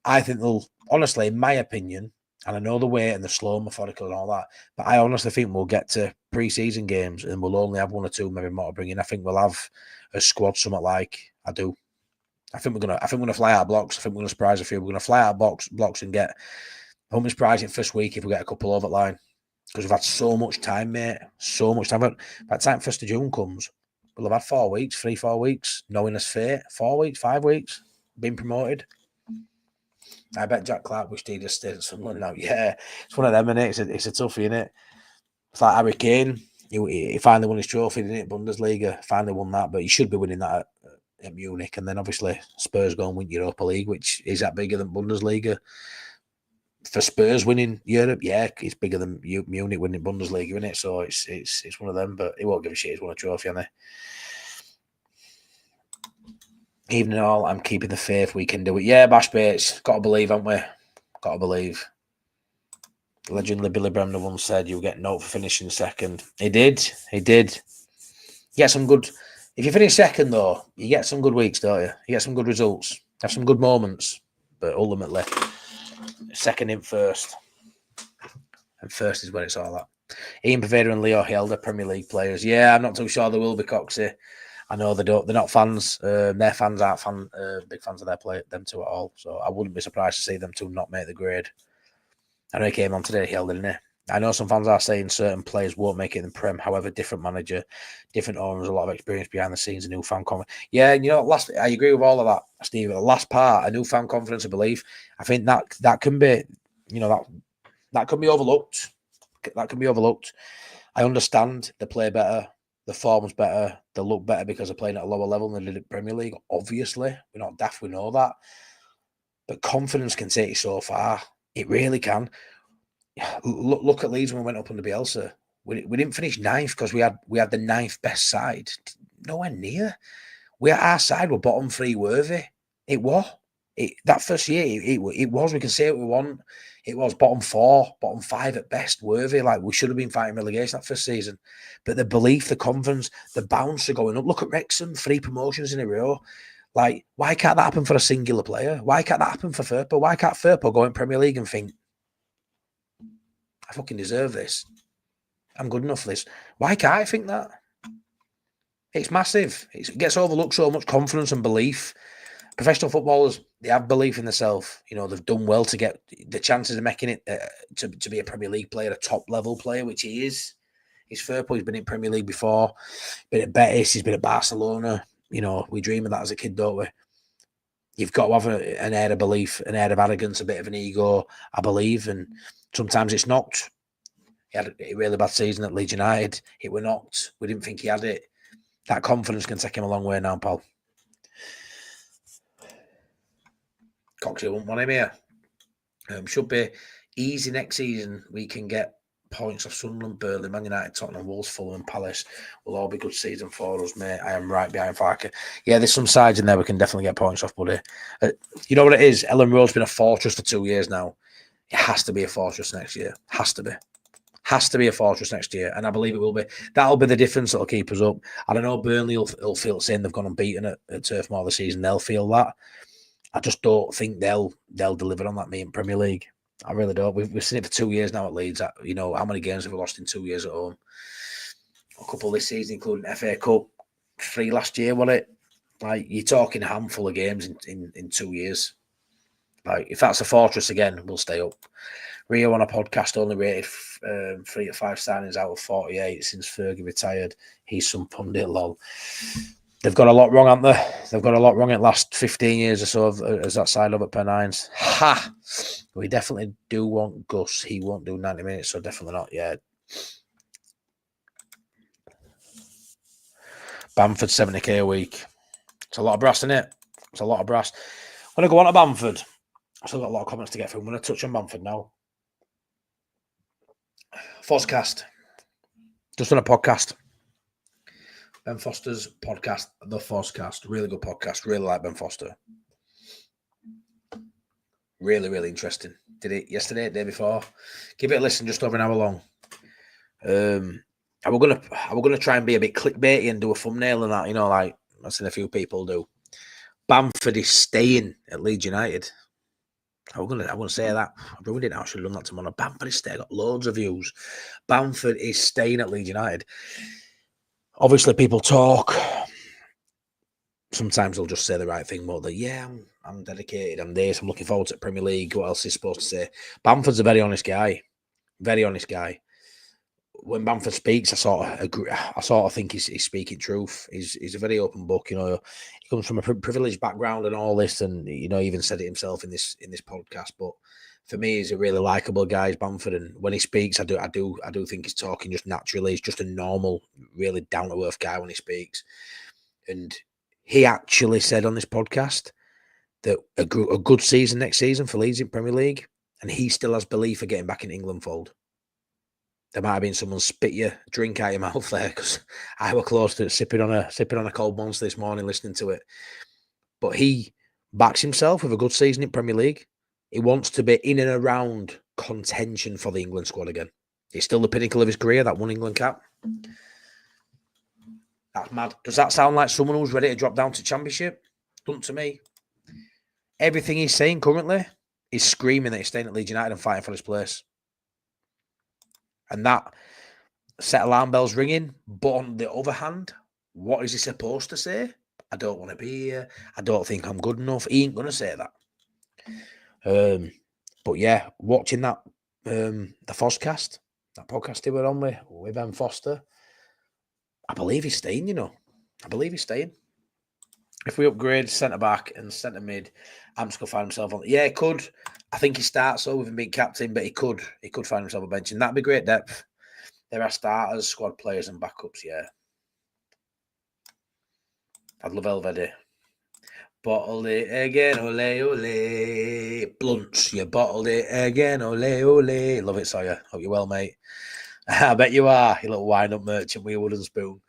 I think they'll, honestly, in my opinion, and I know the way and the slow, methodical and all that, but I honestly think we'll get to pre-season games and we'll only have 1 or 2, maybe more to bring in. I think we'll have a squad somewhat like I do. I think we're gonna fly out of blocks. I think we're gonna surprise a few. We're gonna fly out of blocks and get. I won't be surprised in first week if we get a couple over the line because we've had so much time, mate. So much time. But by the time 1st of June comes, we'll have had 4 weeks, 3-4 weeks, knowing us Fate. 4 weeks, 5 weeks, being promoted. I bet Jack Clark wished he'd just stayed at Sunderland now. Yeah, it's one of them, innit? It's a toughie, innit? It's like Harry Kane. He finally won his trophy, didn't it? Bundesliga. Finally won that, but he should be winning that at Munich. And then obviously Spurs go and win Europa League, which is that bigger than Bundesliga. For Spurs winning Europe, yeah, it's bigger than Munich winning Bundesliga, isn't it? So it's one of them, but he won't give a shit. He's won a trophy, hasn't he? Even all, I'm keeping the faith we can do it. Yeah, Bash Bates, got to believe, haven't we? Got to believe. Legendary Billy Bremner once said you'll get note for finishing second. He did. He did. You get some good. If you finish second, though, you get some good weeks, don't you? You get some good results. Have some good moments. But ultimately, second in first. And first is where it's all at. Ian Paveda and Leo Hield are Premier League players. Yeah, I'm not too sure they will be, Coxie. I know they don't. They're not fans. Their fans aren't big fans of them two at all. So I wouldn't be surprised to see them two not make the grade. I know he came on today, Hield, didn't he? I know some fans are saying certain players won't make it in the Prem. However, different manager, different owners, a lot of experience behind the scenes, a new fan confidence. Yeah, and I agree with all of that, Steve. The last part, a new fan confidence and belief. I think that can be, that can be overlooked. That can be overlooked. I understand they play better, the form's better, they look better because they're playing at a lower level than they did at Premier League. Obviously, we're not daft, we know that. But confidence can take you so far. It really can. Look at Leeds when we went up under Bielsa. We didn't finish ninth because we had the ninth best side. Nowhere near. Our side were bottom three worthy. It was. That first year, it was. We can say what we want. It was bottom four, bottom five at best worthy. Like, we should have been fighting relegation that first season. But the belief, the confidence, the bounce are going up. Look at Wrexham, 3 promotions in a row. Like, why can't that happen for a singular player? Why can't that happen for Firpo? Why can't Firpo go in Premier League and think, I fucking deserve this. I'm good enough for this. Why can't I think that? It's massive. It gets overlooked so much, confidence and belief. Professional footballers, they have belief in themselves. They've done well to get the chances of making it to be a Premier League player, a top-level player, which he is. He's Firpo. He's been in Premier League before. Been at Betis. He's been at Barcelona. We dream of that as a kid, don't we? You've got to have an air of belief, an air of arrogance, a bit of an ego, I believe, and sometimes it's knocked. He had a really bad season at Leeds United. It were knocked. We didn't think he had it. That confidence can take him a long way now, pal. Coxie won't want him here. Should be easy next season. We can get points off Sunderland, Burnley, Man United, Tottenham, Wolves, Fulham and Palace. Will all be good season for us, mate. I am right behind Farker. Yeah, there's some sides in there we can definitely get points off, buddy. You know what it is? Ellen Road's been a fortress for 2 years now. It has to be a fortress next year. Has to be. Has to be a fortress next year, and I believe it will be. That'll be the difference that'll keep us up. I don't know, Burnley will feel saying they've gone unbeaten at Turf Moor this season. They'll feel that. I just don't think they'll deliver on that in Premier League. I really don't. We've seen it for 2 years now at Leeds. How many games have we lost in 2 years at home? A couple this season, including FA Cup. 3 last year, wasn't it? Like, you're talking a handful of games in 2 years. Like, if that's a fortress again, we'll stay up. Rio on a podcast only rated 3 to 5 signings out of 48 since Fergie retired. He's some pundit, lol. They've got a lot wrong, haven't they? They've got a lot wrong in the last 15 years or so as that side of at Pennines. Ha! We definitely do want Gus. He won't do 90 minutes, so definitely not yet. Bamford, 70k a week. It's a lot of brass, isn't it? It's a lot of brass. I'm going to go on to Bamford. I've still got a lot of comments to get through. I'm going to touch on Bamford now. Foscast. Just on a podcast. Ben Foster's podcast, The Foscast. Really good podcast. Really like Ben Foster. Really, really interesting. Did it yesterday, the day before. Give it a listen, just over an hour long. I was gonna try and be a bit clickbaity and do a thumbnail and that, like I've seen a few people do. Bamford is staying at Leeds United. I want to say that. I ruined it now. I should have done that tomorrow. Bamford is staying. Got loads of views. Bamford is staying at Leeds United. Obviously, people talk. Sometimes they'll just say the right thing more than, yeah, I'm dedicated. I'm this. I'm looking forward to Premier League. What else is supposed to say? Bamford's a very honest guy. Very honest guy. When Bamford speaks, I sort of agree. I sort of think he's speaking truth. He's a very open book. He comes from a privileged background and all this, and he even said it himself in this podcast. But for me, he's a really likable guy, Bamford. And when he speaks, I do think he's talking just naturally. He's just a normal, really down to earth guy when he speaks. And he actually said on this podcast that a good season next season for Leeds in Premier League, and he still has belief of getting back in England fold. There might have been someone spit your drink out your mouth there, because I were close to sipping on a cold monster this morning listening to it. But he backs himself with a good season in Premier League. He wants to be in and around contention for the England squad again. It's still the pinnacle of his career, that one England cap. That's mad. Does that sound like someone who's ready to drop down to Championship? Doesn't to me. Everything he's saying currently is screaming that he's staying at Leeds United and fighting for his place. And that set alarm bells ringing. But on the other hand, what is he supposed to say? I don't want to be here. I don't think I'm good enough. He ain't going to say that. But yeah, watching that, the Foscast, that podcast he were on with Ben Foster, I believe he's staying, I believe he's staying. If we upgrade centre-back and centre-mid, Amps could find himself on. Yeah, he could. I think he starts so with him being captain, but he could find himself a bench, and that'd be great depth. There are starters, squad players, and backups, yeah. I'd love Elvedi. Bottled it again, ole, ole. Blunts, you bottled it again, ole, ole. Love it, Sawyer. Hope you're well, mate. I bet you are, you little wind-up merchant with your wooden spoon.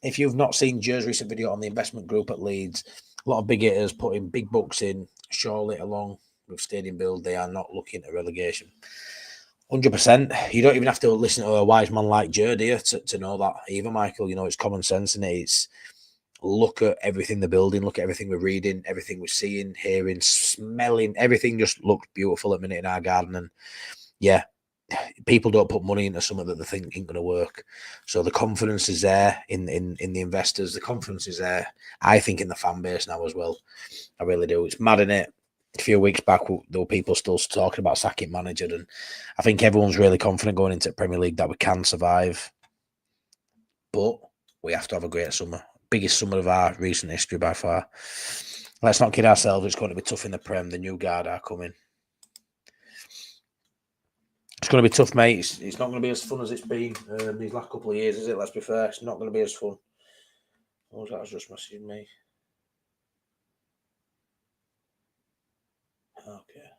If you've not seen Jer's recent video on the investment group at Leeds, a lot of big hitters putting big bucks in, surely along with stadium build, they are not looking at relegation. 100%. You don't even have to listen to a wise man like Jer, do you, to know that either, Michael. It's common sense, and it's look at everything they're building, look at everything we're reading, everything we're seeing, hearing, smelling, everything just looks beautiful at the minute in our garden. And yeah, people don't put money into something that they think ain't going to work. So the confidence is there in the investors. The confidence is there, I think, in the fan base now as well. I really do. It's mad, innit? A few weeks back, there were people still talking about sacking manager, and I think everyone's really confident going into the Premier League that we can survive. But we have to have a great summer. Biggest summer of our recent history by far. Let's not kid ourselves. It's going to be tough in the Prem. The new guard are coming. It's going to be tough, mate. It's not going to be as fun as it's been these last couple of years, is it? Let's be fair. It's not going to be as fun. What was that? I was just messaging me. Okay.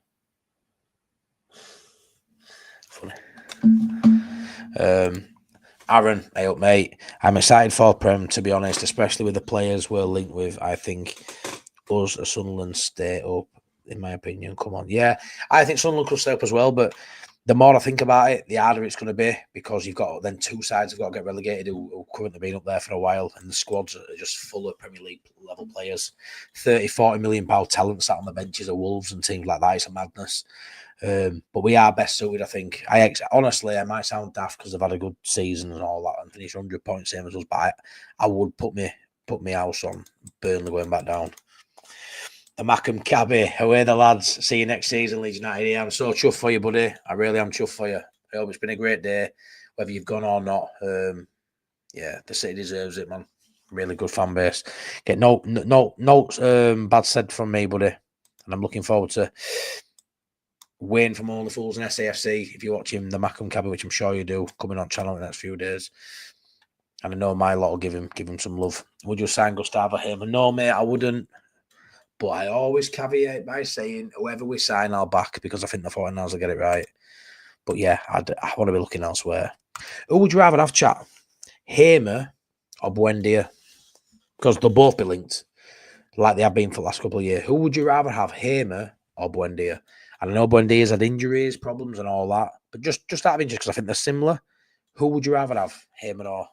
Funny. Aaron, hey up, mate. I'm excited for Prem, to be honest, especially with the players we're linked with. I think us, a Sunderland, stay up, in my opinion. Come on. Yeah, I think Sunderland could stay up as well, but the more I think about it, the harder it's going to be, because you've got then two sides have got to get relegated who currently been up there for a while, and the squads are just full of Premier League level players. 30, 40 million pound talent sat on the benches of Wolves and teams like that. It's a madness. But we are best suited, I think. Honestly, I might sound daft because they've had a good season and all that and finished 100 points same as us, but I would put me house on Burnley going back down. The Mackham Cabby, away the lads. See you next season, Leeds United. Yeah, I'm so chuffed for you, buddy. I really am chuffed for you. I hope it's been a great day, whether you've gone or not. Yeah, the city deserves it, man. Really good fan base. Get no bad said from me, buddy. And I'm looking forward to Wayne from All the Fools and SAFC. If you're watching the Mackham Cabby, which I'm sure you do, coming on channel in the next few days. And I know my lot will give him some love. Would you sign Gustavo Hamer? No, mate, I wouldn't. But I always caveat by saying whoever we sign, I'll back, because I think the 49ers will get it right. But yeah, I want to be looking elsewhere. Who would you rather have, chat? Hamer or Buendia? Because they'll both be linked, like they have been for the last couple of years. Who would you rather have, Hamer or Buendia? And I know Buendia's had injuries, problems and all that. But just out of interest, because I think they're similar. Who would you rather have, Hamer or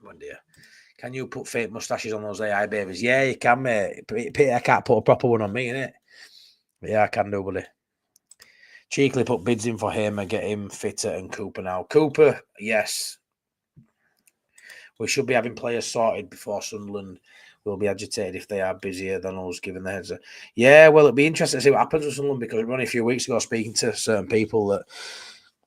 Buendia? Can you put fake moustaches on those AI babies? Yeah, you can, mate. I can't put a proper one on me, innit? But yeah, I can do, buddy. Cheekily put bids in for him and get him fitter and Cooper now. Cooper, yes. We should be having players sorted before Sunderland will be agitated if they are busier than us, given the heads up. Yeah, well, it'd be interesting to see what happens with Sunderland, because we were only a few weeks ago speaking to certain people that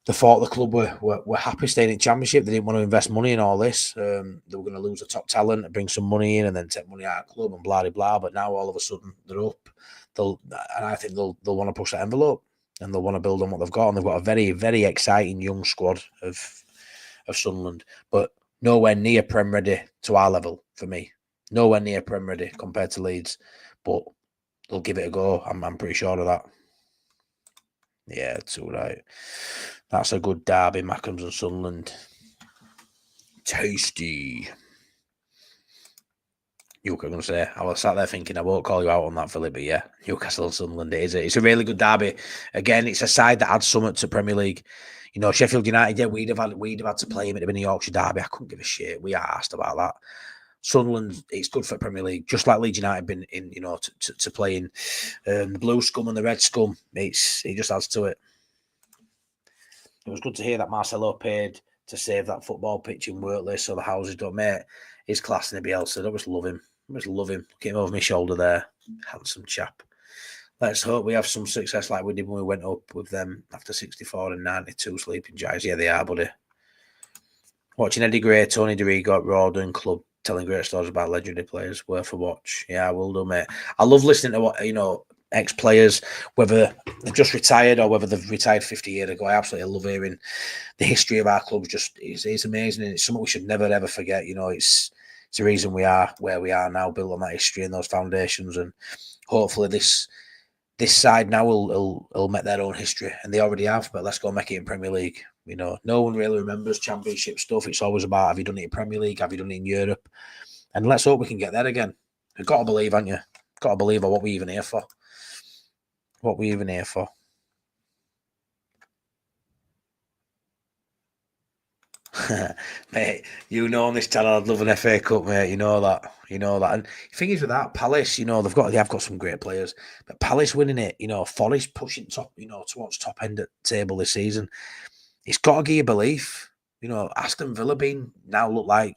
they thought the club were happy staying in Championship. They didn't want to invest money in all this. They were going to lose the top talent and bring some money in and then take money out of the club and blah, blah, blah. But now all of a sudden they're up. And I think they'll want to push that envelope and they'll want to build on what they've got. And they've got a very, very exciting young squad of Sunderland, but nowhere near Prem ready to our level for me. Nowhere near Prem ready compared to Leeds, but they'll give it a go. I'm pretty sure of that. Yeah, it's all right. That's a good derby, Mackems and Sunderland. Tasty. You were going to say, I was sat there thinking I won't call you out on that, Philip, but yeah, Newcastle and Sunderland, it's a really good derby. Again, it's a side that adds something to Premier League. You know, Sheffield United, yeah, we'd have had to play him. It'd have been a Yorkshire derby. I couldn't give a shit. We asked about that. Sunderland, it's good for Premier League, just like Leeds United been in, you know, to play in the blue scum and the red scum. It just adds to it. It was good to hear that Marcelo paid to save that football pitch in Wortley so the houses don't, mate. His class in the Bielsa. I just love him. Look at him over my shoulder there. Handsome chap. Let's hope we have some success like we did when we went up with them after 64 and 92 sleeping giants. Yeah, they are, buddy. Watching Eddie Gray, Tony DeRigo at Rawdon Club telling great stories about legendary players. Worth a watch. Yeah, I will do, mate. I love listening to what, you know, ex-players, whether they've just retired or whether they've retired 50 years ago. I absolutely love hearing the history of our club. It's amazing, and it's something we should never ever forget. You know, it's the reason we are where we are now, built on that history and those foundations. And hopefully this side now will make their own history, and they already have. But let's go make it in Premier League. You know, no one really remembers Championship stuff. It's always about, have you done it in Premier League? Have you done it in Europe? And let's hope we can get there again. You've got to believe, haven't you? Got to believe what we're even here for. What we're even here for. Mate, you know on this channel I'd love an FA Cup, mate. You know that. And the thing is with that, Palace, you know, they have got some great players. But Palace winning it, you know, Forest pushing top, you know, towards top end of the table this season. It's got to give you belief. You know, Aston Villa now look like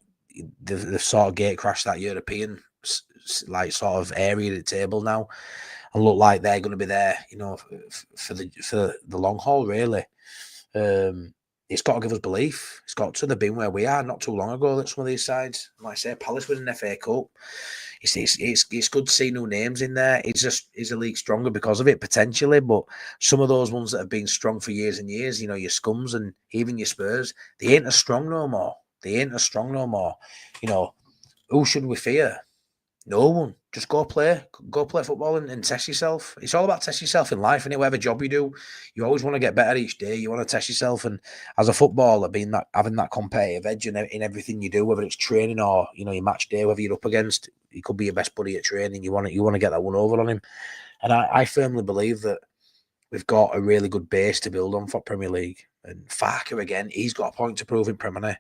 they've sort of gate crashed that European like sort of area of the table now, and look like they're going to be there, you know, for the long haul, really. It's got to give us belief. It's got to. They've been where we are not too long ago. That some of these sides, like I say, Palace winning an FA Cup. It's good to see new names in there. Is a league stronger because of it potentially, but some of those ones that have been strong for years and years, you know, your Scums and even your Spurs, they ain't as strong no more. You know, who should we fear? No one. Just go play football and test yourself. It's all about testing yourself in life, and whatever job you do, you always want to get better each day. You want to test yourself, and as a footballer, having that competitive edge in everything you do, whether it's training or, you know, your match day, whether you're up against, he could be your best buddy at training. You want to get that one over on him, and I firmly believe that we've got a really good base to build on for Premier League. And Farker again, he's got a point to prove in Premier League,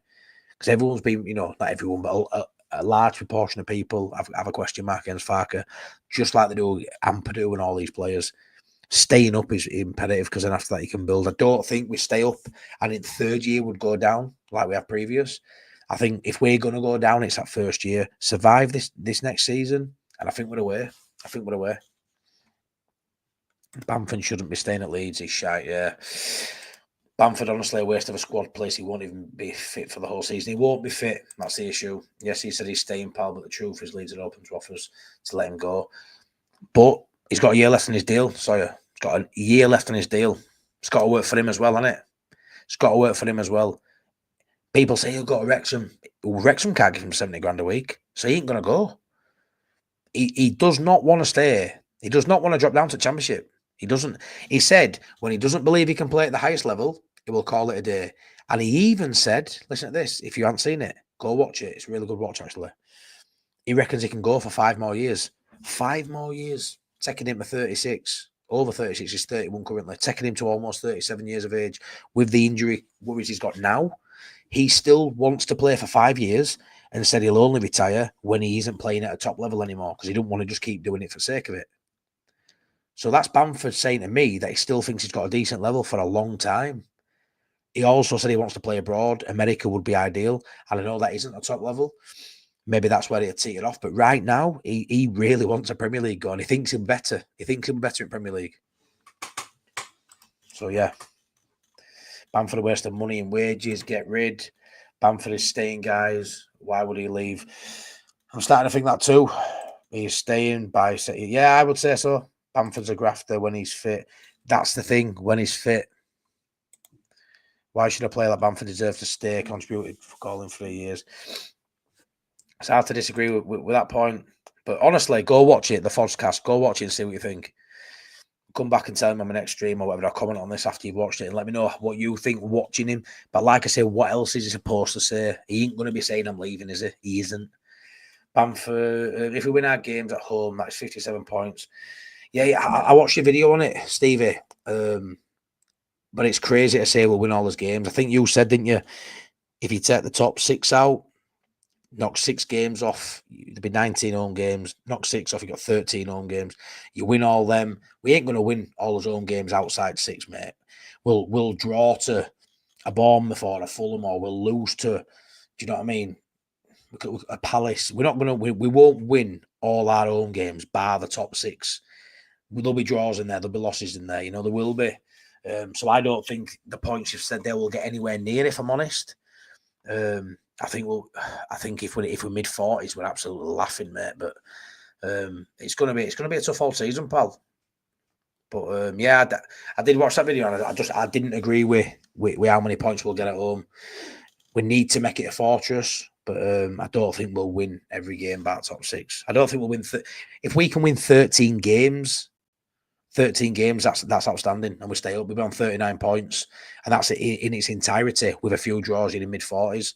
because everyone's been, you know, not everyone, but a large proportion of people have a question mark against Farker, just like they do Ampadu and all these players. Staying up is imperative, because then after that you can build. I don't think we stay up and in the third year would go down like we have previous. I think if we're going to go down, it's that first year. Survive this next season, and I think we're away. Bamford shouldn't be staying at Leeds. He's shite, yeah. Bamford, honestly, a waste of a squad place. He won't even be fit for the whole season. He won't be fit. That's the issue. Yes, he said he's staying, pal, but the truth is Leeds are open to offers to let him go. But he's got a year left on his deal, Sawyer. He's got a year left on his deal. It's got to work for him as well, hasn't it? It's got to work for him as well. People say he'll go to Wrexham. Wrexham can't give him 70 grand a week, so he ain't going to go. He does not want to stay. He does not want to drop down to Championship. He doesn't. He said when he doesn't believe he can play at the highest level, he will call it a day. And he even said, listen to this, if you haven't seen it, go watch it. It's a really good watch, actually. He reckons he can go for 5 more years. 5 more years. Taking him to 36. Over 36. He's 31 currently. Taking him to almost 37 years of age. With the injury worries he's got now, he still wants to play for 5 years, and said he'll only retire when he isn't playing at a top level anymore, because he don't want to just keep doing it for the sake of it. So that's Bamford saying to me that he still thinks he's got a decent level for a long time. He also said he wants to play abroad. America would be ideal. And I know that isn't a top level. Maybe that's where he'd take it off. But right now, he really wants a Premier League go, and he thinks him better. He thinks him better in Premier League. So, yeah. Bamford wasted money and wages. Get rid. Bamford is staying, guys. Why would he leave? I'm starting to think that too. He's staying by... Yeah, I would say so. Bamford's a grafter when he's fit. That's the thing, when he's fit. Why should a player like Bamford deserve to stay, contributed for calling 3 years? It's hard to disagree with that point. But honestly, go watch it, the podcast. Go watch it and see what you think. come back and tell him on my next stream or whatever. I'll comment on this after you've watched it and let me know what you think watching him. But like I say, what else is he supposed to say? He ain't going to be saying I'm leaving, is he? He isn't. Bamford, if we win our games at home, that's 57 points. Yeah, I watched your video on it, Stevie. But it's crazy to say we'll win all those games. I think you said, didn't you, if you take the top 6 out, knock 6 games off, there'd be 19 home games. Knock 6 off, you got 13 home games. You win all them. We ain't going to win all those home games outside 6, mate. We'll draw to a Bournemouth or a Fulham, or we'll lose to, do you know what I mean? A Palace. We're not going to win. We won't win all our home games, bar the top 6. There'll be draws in there. There'll be losses in there. You know, there will be. So I don't think the points you've said there will get anywhere near, if I'm honest. I think if we're mid-40s, we're absolutely laughing, mate. But it's gonna be a tough old season, pal. But yeah, I did watch that video, and I didn't agree with how many points we'll get at home. We need to make it a fortress, but I don't think we'll win every game by top 6. I don't think we'll win. If we can win 13 games, that's outstanding, and we stay up. We'll be on 39 points, and that's it in its entirety with a few draws in the mid-40s.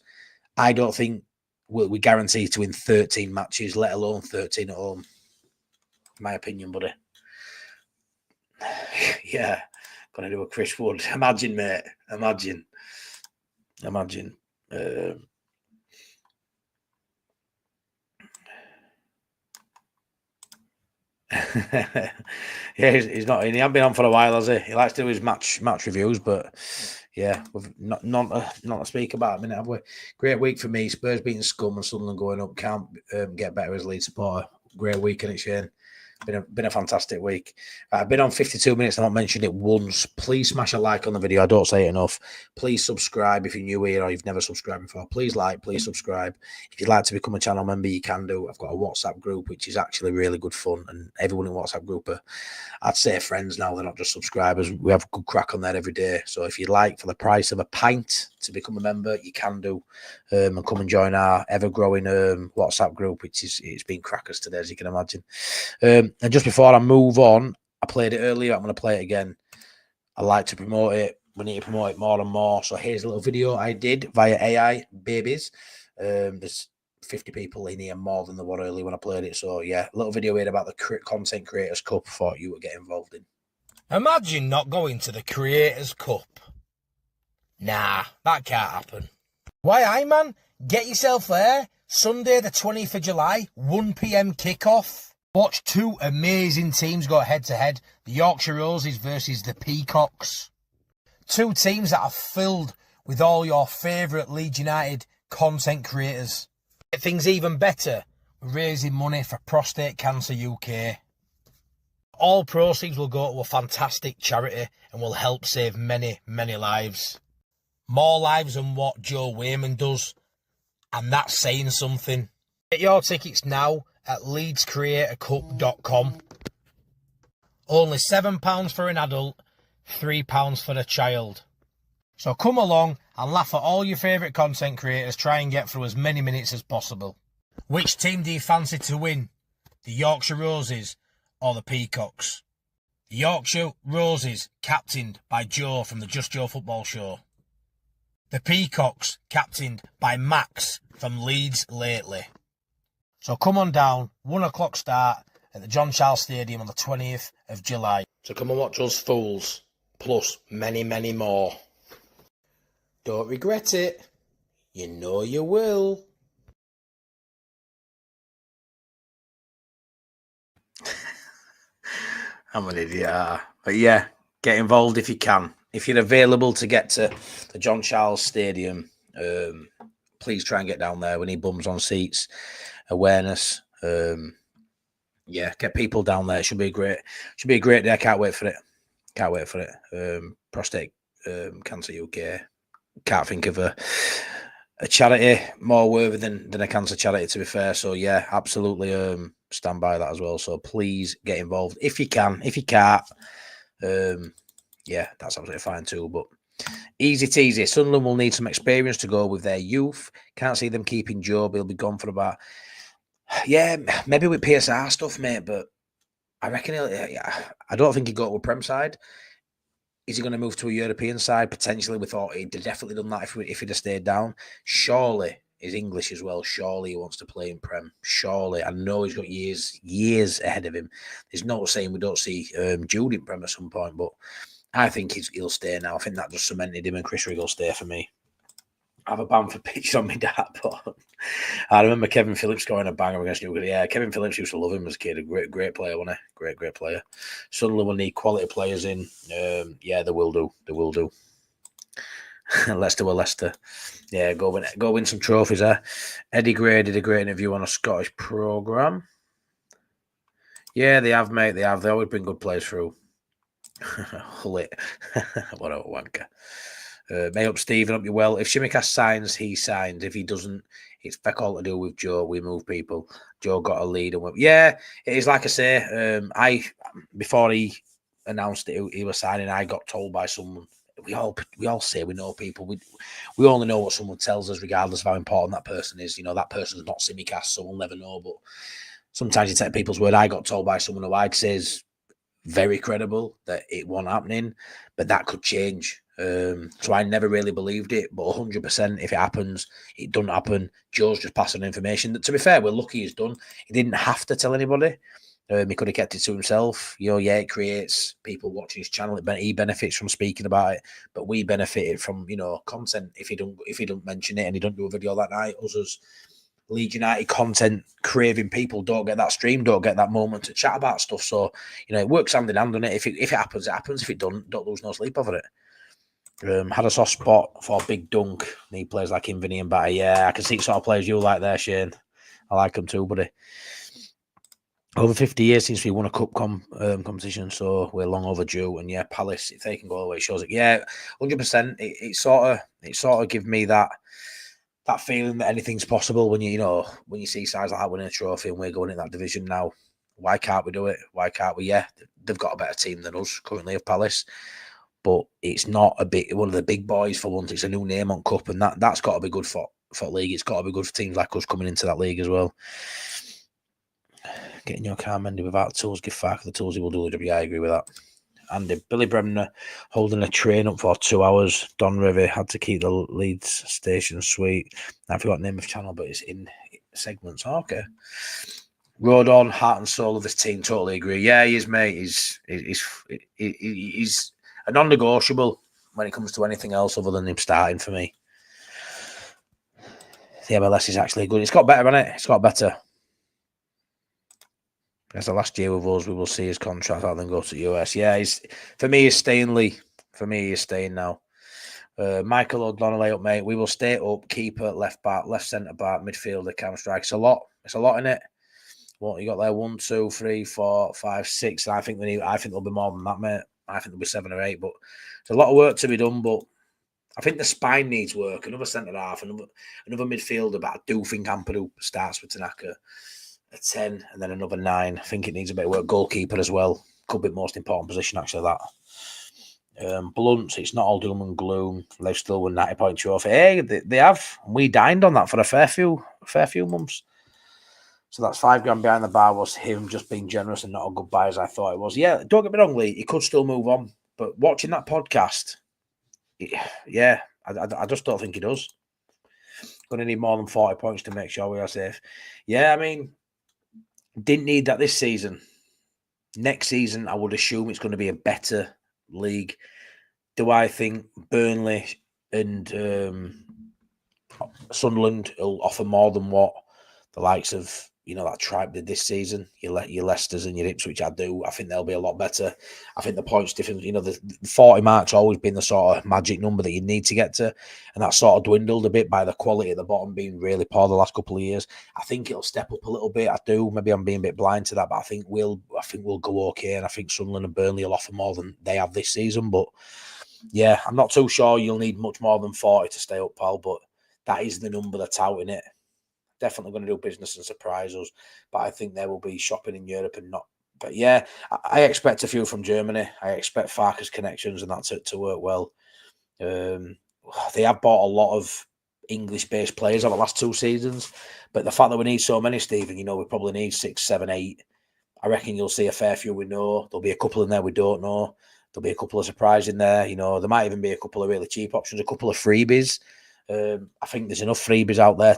I don't think we guarantee to win 13 matches, let alone 13 at home. My opinion, buddy. Yeah, gonna do a Chris Wood. Imagine, mate. Imagine. Yeah, he's not. He hasn't been on for a while, has he? He likes to do his match reviews, but yeah, we've not to speak about a minute, have we? Great week for me. Spurs beating Scum and Sunderland going up. Can't get better as Leeds supporter. Great week, and it's Shane. Been a fantastic week. I've been on 52 minutes. I've not mentioned it once. Please smash a like on the video. I don't say it enough. Please subscribe if you're new here or you've never subscribed before. Please like, please subscribe. If you'd like to become a channel member, you can do. I've got a WhatsApp group, which is actually really good fun. And everyone in the WhatsApp group are, I'd say, friends now. They're not just subscribers. We have a good crack on there every day. So if you'd like, for the price of a pint to become a member, you can do. And come and join our ever-growing WhatsApp group, it's been crackers today, as you can imagine. And just before I move on, I played it earlier. I'm going to play it again. I like to promote it. We need to promote it more and more. So here's a little video I did via AI Babies. There's 50 people in here, more than there were earlier when I played it. So yeah, a little video here about the Content Creators Cup for you to get involved in. Imagine not going to the Creators Cup. Nah, that can't happen. Why, man? Get yourself there. Sunday the 20th of July, 1 p.m. kickoff. Watch 2 amazing teams go head-to-head. The Yorkshire Roses versus the Peacocks. 2 teams that are filled with all your favourite Leeds United content creators. Get things even better, we're raising money for Prostate Cancer UK. All proceeds will go to a fantastic charity and will help save many, many lives. More lives than what Joe Wayman does. And that's saying something. Get your tickets now at leedscreatorcup.com. Only £7 for an adult, £3 for a child. So come along and laugh at all your favourite content creators. Try and get through as many minutes as possible. Which team do you fancy to win? The Yorkshire Roses or the Peacocks? The Yorkshire Roses, captained by Joe from the Just Joe Football Show. The Peacocks, captained by Max from Leeds Lately. So come on down, 1 o'clock start at the John Charles Stadium on the 20th of July. So come and watch us fools, plus many, many more. Don't regret it. You know you will. I'm an idiot. But yeah, get involved if you can. If you're available to get to the John Charles Stadium, please try and get down there. We need bums on seats, awareness. Yeah, get people down there. It should be a great day. I can't wait for it. Prostate Cancer UK. Can't think of a charity more worthy than a cancer charity, to be fair. So yeah, absolutely stand by that as well. So please get involved if you can. If you can't, yeah, that's absolutely fine too. But easy teasy. Sunderland will need some experience to go with their youth. Can't see them keeping Joe. He'll be gone for about, yeah, maybe with PSR stuff, mate. But I reckon I don't think he'd go to a Prem side. Is he going to move to a European side? Potentially. We thought he'd definitely done that if he'd have stayed down. Surely, he's English as well. Surely he wants to play in Prem. Surely. I know he's got years ahead of him. There's no saying we don't see Jude in Prem at some point, but I think he'll stay now. I think that just cemented him, and Chris Rigg will stay for me. I have a Bamford picture on my dartboard. I remember Kevin Phillips scoring a banger against Newcastle. Yeah, Kevin Phillips used to love him as a kid. A great player, wasn't he? Great player. Sunderland will need quality players in. Yeah, they will do. They will do. Leicester will Leicester. Yeah, go win some trophies, Eddie Gray did a great interview on a Scottish programme. Yeah, they have, mate. They have. They always bring good players through. Hullet. What a wanker. May up Stephen, up you well. If Shimikas signs, he signs. If he doesn't, it's feck all to do with Joe. We move people. Joe got a lead, and yeah, it is like I say. Before he announced it, he was signing. I got told by someone. We all say we know people. We only know what someone tells us, regardless of how important that person is. You know, that person's not Simicast, so we'll never know. But sometimes you take people's word. I got told by someone who I'd say is very credible that it wasn't happening, but that could change. So I never really believed it, but 100% if it happens, it doesn't happen. Joe's just passing information. To be fair, we're lucky he's done. He didn't have to tell anybody. He could have kept it to himself. You know, yeah, it creates people watching his channel. He benefits from speaking about it, but we benefited from, you know, content. If he don't mention it and he don't do a video that night, us as Leeds United content craving people don't get that stream, don't get that moment to chat about stuff. So, you know, it works hand in hand, doesn't it? If it happens, it happens. If it don't lose no sleep over it. Had a soft spot for Big Dunk. He plays like Inverness and Batter. Yeah, I can see sort of players you like there, Shane. I like them too, buddy. Over 50 years since we won a cup competition, so we're long overdue. And yeah, Palace, if they can go away, shows it. Yeah, 100%. It sort of give me that feeling that anything's possible when you see sides like that winning a trophy and we're going in that division now. Why can't we do it? Why can't we? Yeah, they've got a better team than us currently of Palace, but it's not one of the big boys for once. It's a new name on cup, and that's got to be good for league. It's got to be good for teams like us coming into that league as well. Getting your car mended without tools, give Fark the tools, he will do the job. Yeah, I agree with that. Andy, Billy Bremner holding a train up for 2 hours. Don Rivy had to keep the Leeds station sweet. I forgot the name of the channel, but it's in segments. Okay. Rodon, heart and soul of this team, totally agree. Yeah, he is, mate. He's a non-negotiable when it comes to anything else other than him starting for me. The MLS is actually good. It's got better, hasn't it? It's got better. As the last year with us, we will see his contract out then go to the US. Yeah, for me, he's staying, Lee. For me, he's staying now. Michael O'Donnell up, mate. We will stay up. Keeper, left back, left centre back, midfielder, counter strike. It's a lot. It's a lot in it. What you got there? 1, 2, 3, 4, 5, 6. And I think there'll be more than that, mate. I think there'll be 7 or 8. But there's a lot of work to be done. But I think the spine needs work. Another centre half, another midfielder. But I do think Ampadu starts with Tanaka. A 10 and then another 9. I think it needs a bit of work. Goalkeeper as well. Could be the most important position, actually, that. Blunts, it's not all doom and gloom. They've still won 90-point trophy. Hey, they have. We dined on that for a fair few months. So that's $5 behind the bar was him just being generous and not a good buy as I thought it was. Yeah, don't get me wrong, Lee. He could still move on. But watching that podcast, yeah, I just don't think he does. Going to need more than 40 points to make sure we are safe. Yeah, I mean, didn't need that this season. Next season, I would assume it's going to be a better league. Do I think Burnley and Sunderland will offer more than what the likes of, that tribe did this season? Your Leicesters and your Ipswich, I do. I think they'll be a lot better. I think the points difference, the 40 mark's always been the sort of magic number that you need to get to. And that sort of dwindled a bit by the quality at the bottom being really poor the last couple of years. I think it'll step up a little bit. I do. Maybe I'm being a bit blind to that, but I think we'll go okay. And I think Sunderland and Burnley will offer more than they have this season. But yeah, I'm not too sure you'll need much more than 40 to stay up, pal. But that is the number that's out in it. Definitely going to do business and surprise us, but I think there will be shopping in Europe and not. But yeah, I expect a few from Germany. I expect Farker's connections and that to work well. They have bought a lot of English-based players over the last 2 seasons, but the fact that we need so many, Stephen, we probably need 6, 7, 8. I reckon you'll see a fair few we know. There'll be a couple in there we don't know. There'll be a couple of surprises in there. You know, there might even be a couple of really cheap options, a couple of freebies. I think there's enough freebies out there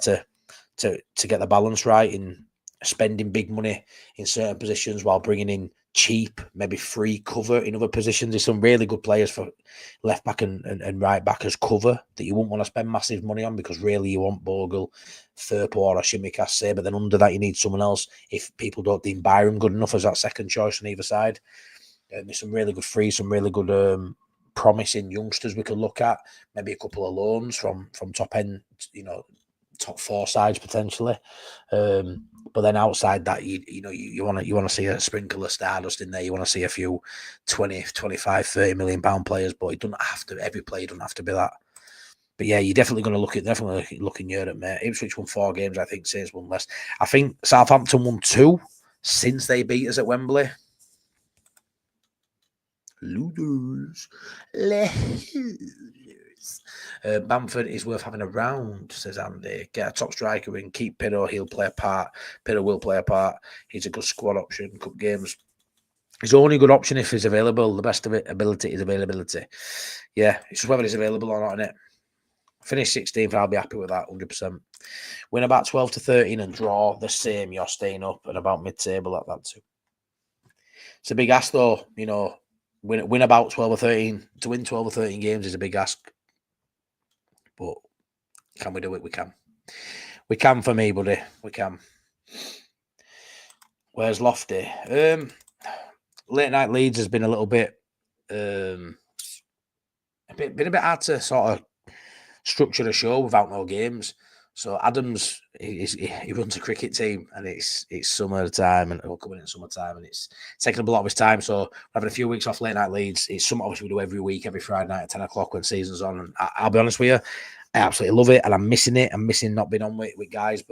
to get the balance right in spending big money in certain positions while bringing in cheap, maybe free cover in other positions. There's some really good players for left back and right back as cover that you wouldn't want to spend massive money on, because really you want Bogle, Firpo or Shimmikas, say, but then under that you need someone else if people don't deem Byram good enough as that second choice on either side. There's some really good free, some really good promising youngsters we could look at. Maybe a couple of loans from top end, you know, top four sides potentially. But then outside that, you want to see a sprinkle of stardust in there. You want to see a few 20, 25, 30 million pound players, but it doesn't have to. Every player doesn't have to be that. But yeah, you're definitely going to look in Europe, mate. Ipswich won 4 games, I think. Saints won less. I think Southampton won 2 since they beat us at Wembley. Losers. Bamford is worth having around, says Andy. Get a top striker in, keep Pirro, he'll play a part. Pirro will play a part. He's a good squad option, cup games. He's only a good option if he's available. The best of it, ability is availability. Yeah, it's just whether he's available or not, innit? Finish 16th, I'll be happy with that, 100%. Win about 12 to 13 and draw the same, you're staying up and about mid-table at that too. It's a big ask though, you know, win about 12 or 13. To win 12 or 13 games is a big ask. But can we do it? We can. We can for me, buddy. We can. Where's Lofty? Late night Leeds has been a little bit, been a bit hard to sort of structure a show without no games. So Adams, he runs a cricket team, and it's summertime, and we're coming in summertime, and it's taking up a lot of his time. So we're having a few weeks off late night Leeds. It's something obviously we do every week, every Friday night at 10 o'clock when season's on. And I'll be honest with you, I absolutely love it, and I'm missing it. I'm missing not being on with guys,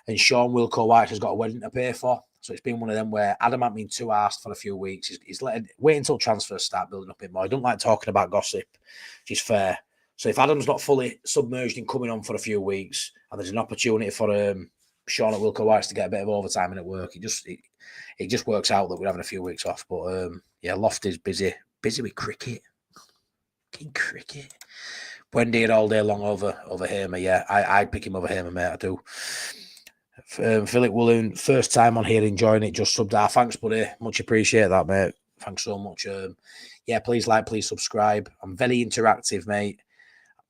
and Sean Wilco White has got a wedding to pay for. So it's been one of them where Adam hasn't been too arsed for a few weeks. He's wait until transfers start building up a bit more. I don't like talking about gossip, which is fair. So if Adam's not fully submerged in coming on for a few weeks, and there's an opportunity for Sean at Wilco White's to get a bit of overtime in at work, it just works out that we're having a few weeks off. But yeah, Lofty's busy with cricket. Cricket. Wendy all day long over Hamer. Yeah, I'd pick him over Hamer, mate. I do. Philip Woolen, first time on here, enjoying it. Just subbed out. Thanks, buddy. Much appreciate that, mate. Thanks so much. Yeah, please like, please subscribe. I'm very interactive, mate.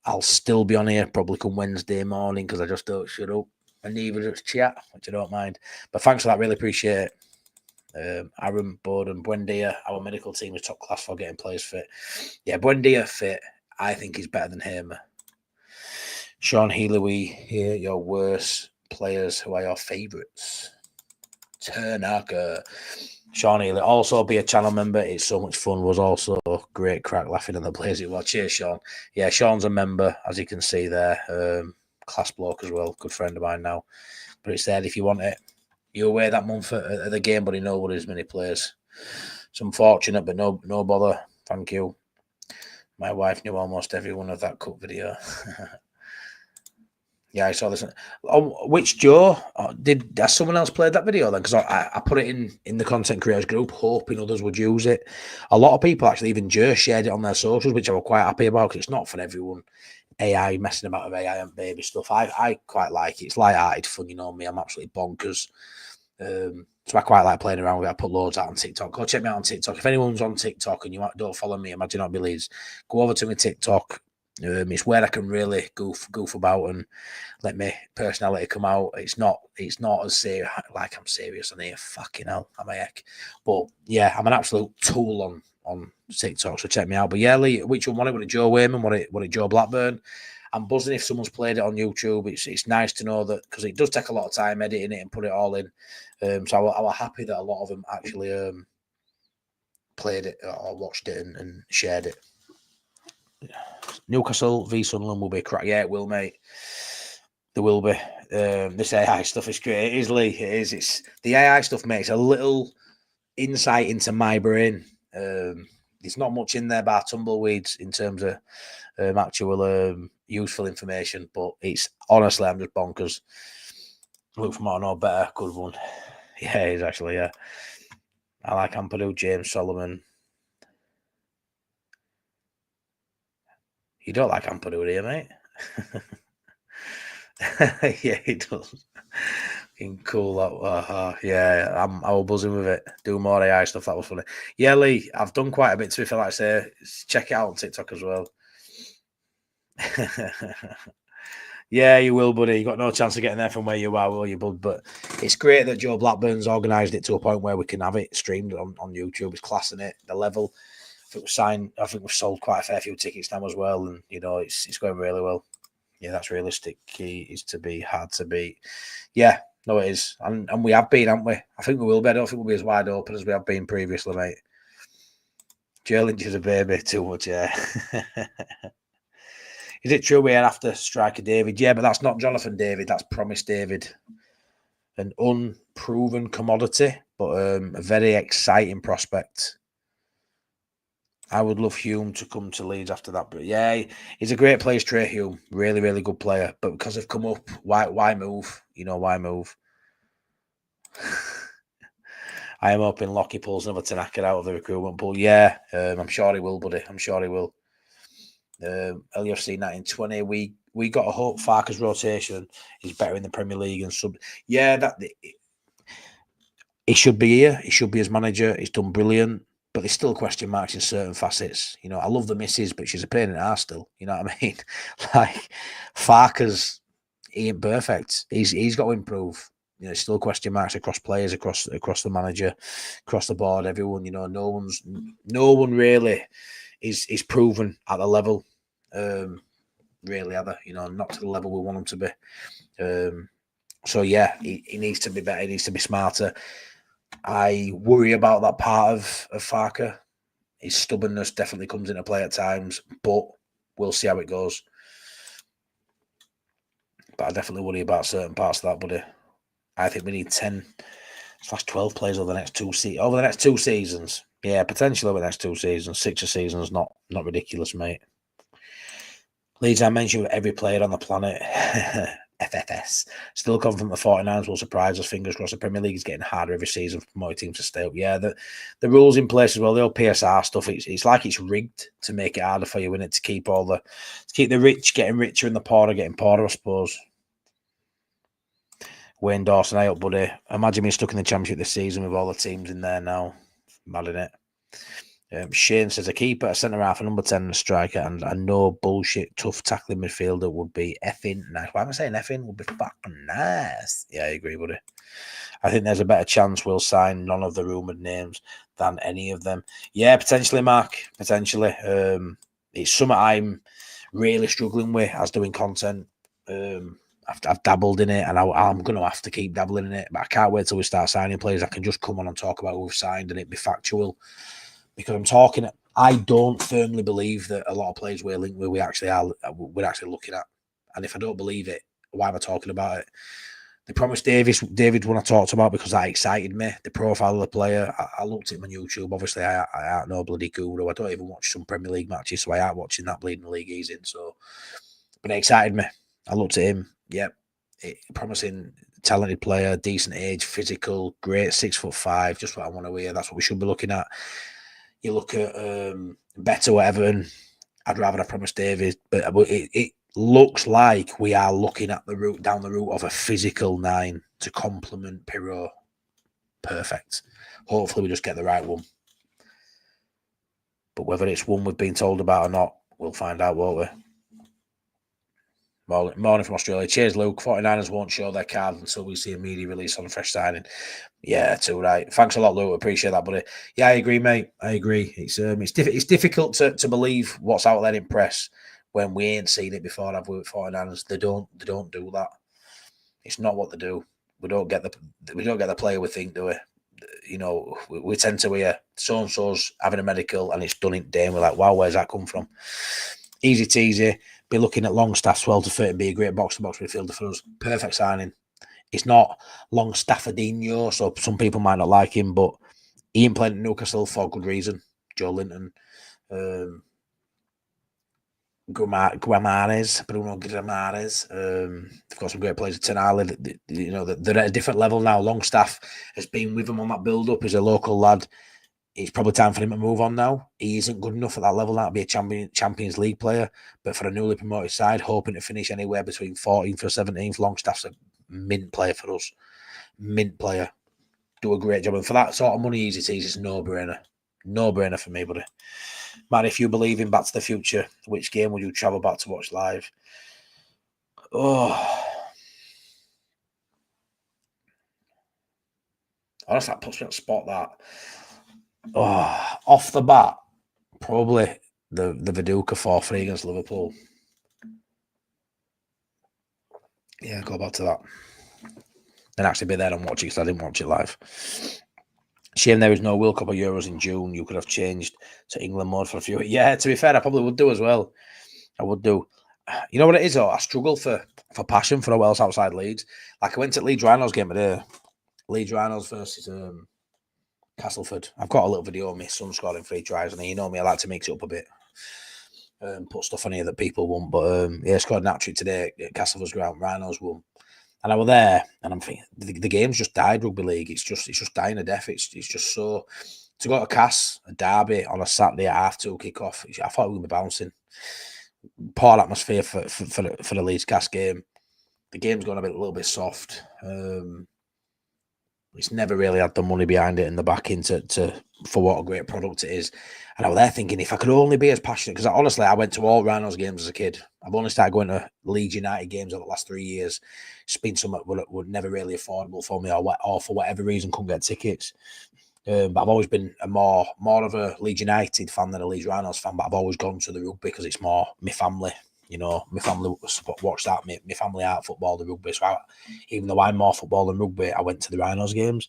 I'll still be on here probably come Wednesday morning because I just don't shut up and neither just chat, which I don't mind. But thanks for that, really appreciate it. Aaron, Bud and Buendia, our medical team is top class for getting players fit. Yeah, Buendia fit, I think he's better than Hamer. Sean Healy, we hear your worst players. Who are your favourites? Turnaka. Sean Healy, also be a channel member. It's so much fun. Was also great crack laughing at the players you watch. Cheers, Sean. Yeah, Sean's a member, as you can see there. Class bloke as well. Good friend of mine now. But it's there if you want it. You're away that month at the game, but nobody's many players. It's unfortunate, but no bother. Thank you. My wife knew almost every one of that cup video. Yeah, I saw this. Which Joe? Has someone else played that video then? Because I put it in the content creators group, hoping others would use it. A lot of people actually, even Joe, shared it on their socials, which I was quite happy about because it's not for everyone. AI, messing about with AI and baby stuff. I quite like it. It's light-hearted fun, you know me. I'm absolutely bonkers. So I quite like playing around with it. I put loads out on TikTok. Go check me out on TikTok. If anyone's on TikTok and you don't follow me, Imagine Not Being Leeds, go over to my TikTok. It's where I can really goof about and let my personality come out. It's not as serious, like I'm serious on here. Fucking hell, I'm a heck. But yeah, I'm an absolute tool on TikTok, so check me out. But yeah, Lee, which one? Was it Joe Wayman? Was it Joe Blackburn? I'm buzzing if someone's played it on YouTube. It's nice to know that, because it does take a lot of time editing it and put it all in. So I was happy that a lot of them actually played it or watched it and shared it. Newcastle v Sunderland will be a crack. Yeah, it will, mate. There will be. This AI stuff is great. It is, Lee. It is. It's the AI stuff makes a little insight into my brain. There's not much in there by tumbleweeds in terms of actual useful information, but it's honestly, I'm just bonkers. Look for more, no better. Good one. Yeah, it is actually. Yeah. I like Ampadu, James Solomon. You don't like Ampadu, do you, mate? Yeah, he does. Cool. Yeah, I was buzzing with it. Do more AI stuff. That was funny. Yeah, Lee, I've done quite a bit to be fair. Like I say, check it out on TikTok as well. Yeah, you will, buddy. You got no chance of getting there from where you are, will you, bud? But it's great that Joe Blackburn's organised it to a point where we can have it streamed on YouTube. It's classing it, the level. I think we've sold quite a fair few tickets now as well, and it's going really well. Yeah, that's realistic. Key is to be hard to beat. Yeah, no, it is, and we have been, haven't we? I think we will be. I don't think we'll be as wide open as we have been previously, mate. Joe Lynch is a baby too much, yeah. Is it true we're after striker David? Yeah, but that's not Jonathan David. That's Promise David. An unproven commodity, but a very exciting prospect. I would love Hume to come to Leeds after that. But yeah, he's a great player, Trey Hume. Really, really good player. But because they've come up, why move? Why move? I am hoping Lockie pulls another Tanaka out of the recruitment pool. Yeah, I'm sure he will, buddy. I'm sure he will. LUFC 1920. We got a hope Farker's rotation is better in the Premier League and sub. Yeah, he should be here. He should be as manager. He's done brilliant, but there's still question marks in certain facets. I love the missus, but she's a pain in the arse still. You know what I mean? Like Farker's, he ain't perfect. He's got to improve. Still question marks across players, across the manager, across the board. Everyone, no one really is proven at the level. Really, either not to the level we want him to be. So yeah, he needs to be better. He needs to be smarter. I worry about that part of Farker. His stubbornness definitely comes into play at times, but we'll see how it goes. But I definitely worry about certain parts of that, buddy. I think we need 10/12 players over the next two seasons. Yeah, potentially over the next 2 seasons. 6 seasons, not ridiculous, mate. Leeds, I mentioned with every player on the planet. FFS. Still confident the 49ers will surprise us. Fingers crossed. The Premier League is getting harder every season for promoted teams to stay up. Yeah, the rules in place as well. The old PSR stuff. It's like it's rigged to make it harder for you, isn't it? To keep the rich getting richer and the poorer getting poorer, I suppose. Wayne Dawson, I up, buddy. Imagine me stuck in the Championship this season with all the teams in there now. Mad in it. Shane says a keeper, a centre half, a number 10, and a striker, and a no bullshit tough tackling midfielder would be effing nice. Why am I saying effing? Would be fucking nice. Yeah, I agree, buddy. I think there's a better chance we'll sign none of the rumoured names than any of them. Yeah, potentially, Mark. Potentially. It's something I'm really struggling with as doing content. I've dabbled in it, and I'm going to have to keep dabbling in it. But I can't wait till we start signing players. I can just come on and talk about who we've signed and it be factual. Because I don't firmly believe that a lot of players we're linked with we're actually looking at. And if I don't believe it, why am I talking about it? The Promise David one I talked about because that excited me. The profile of the player, I looked at him on YouTube. Obviously, I aren't no bloody guru. I don't even watch some Premier League matches, so I aren't watching that bleeding league he's in. So, but it excited me. I looked at him. Yep, promising, talented player, decent age, physical, great, 6'5", just what I want to hear. That's what we should be looking at. You look at Beto at Everton, I'd rather have Promise David, but it looks like we are looking at down the route of a physical 9 to complement Pirro. Perfect. Hopefully we just get the right one. But whether it's one we've been told about or not, we'll find out, won't we? Morning from Australia. Cheers, Luke. 49ers won't show their card until we see a media release on a fresh signing. Yeah, too right. Thanks a lot, Luke. Appreciate that, buddy. Yeah, I agree, mate. I agree. It's difficult to believe what's out there in press when we ain't seen it before, have we, with 49ers? They don't do that. It's not what they do. We don't get the player we think, do we? We tend to hear so and so's having a medical and it's done in day, and we're like, wow, where's that come from? Easy teasy. Be looking at Longstaff 12 to 30, be a great box-to-box midfielder for us. Perfect signing. It's not Longstaffordinho, so some people might not like him, but he ain't playing at Newcastle for good reason. Joe Linton. Bruno Guimaraes. They've got some great players at Tonali. They're at a different level now. Longstaff has been with them on that build-up. He's a local lad. It's probably time for him to move on now. He isn't good enough at that level now to be a Champions League player. But for a newly promoted side, hoping to finish anywhere between 14th or 17th, Longstaff's a mint player for us. Mint player. Do a great job. And for that sort of money, it's a no-brainer. No-brainer for me, buddy. Man, if you believe in Back to the Future, which game would you travel back to watch live? Oh. Honestly, that puts me on the spot, that. Oh, off the bat, probably the Viduka 4-3 against Liverpool. Yeah, go back to that. And actually be there and watch it, because I didn't watch it live. Shame there is no World Cup or Euros in June. You could have changed to England mode for a few. Yeah, to be fair, I probably would do as well. I would do. You know what it is, though? I struggle for passion for a else outside Leeds. Like, I went to Leeds Rhinos game today. Leeds Rhinos versus Castleford. I've got a little video of my son scoring 3 tries, and you know me, I like to mix it up a bit. Put stuff on here that people won't. But yeah, scored an hat-trick today at Castleford's ground. Rhinos won. And I was there, and I'm thinking the game's just died. Rugby league, it's just dying a death. It's just so, to go to Cass, a derby on a Saturday at 2:30 kick-off. I thought we were going to be bouncing. Poor atmosphere for the Leeds Cass game. The game's gone a little bit soft. It's never really had the money behind it and the backing for what a great product it is. And I was there thinking, if I could only be as passionate, because honestly, I went to all Rhinos games as a kid. I've only started going to Leeds United games over the last 3 years. It's been something that were never really affordable for me, or for whatever reason couldn't get tickets. But I've always been more of a Leeds United fan than a Leeds Rhinos fan. But I've always gone to the rugby because it's more my family. You know, my family watched that. My family art football, the rugby. So even though I'm more football than rugby, I went to the Rhinos games.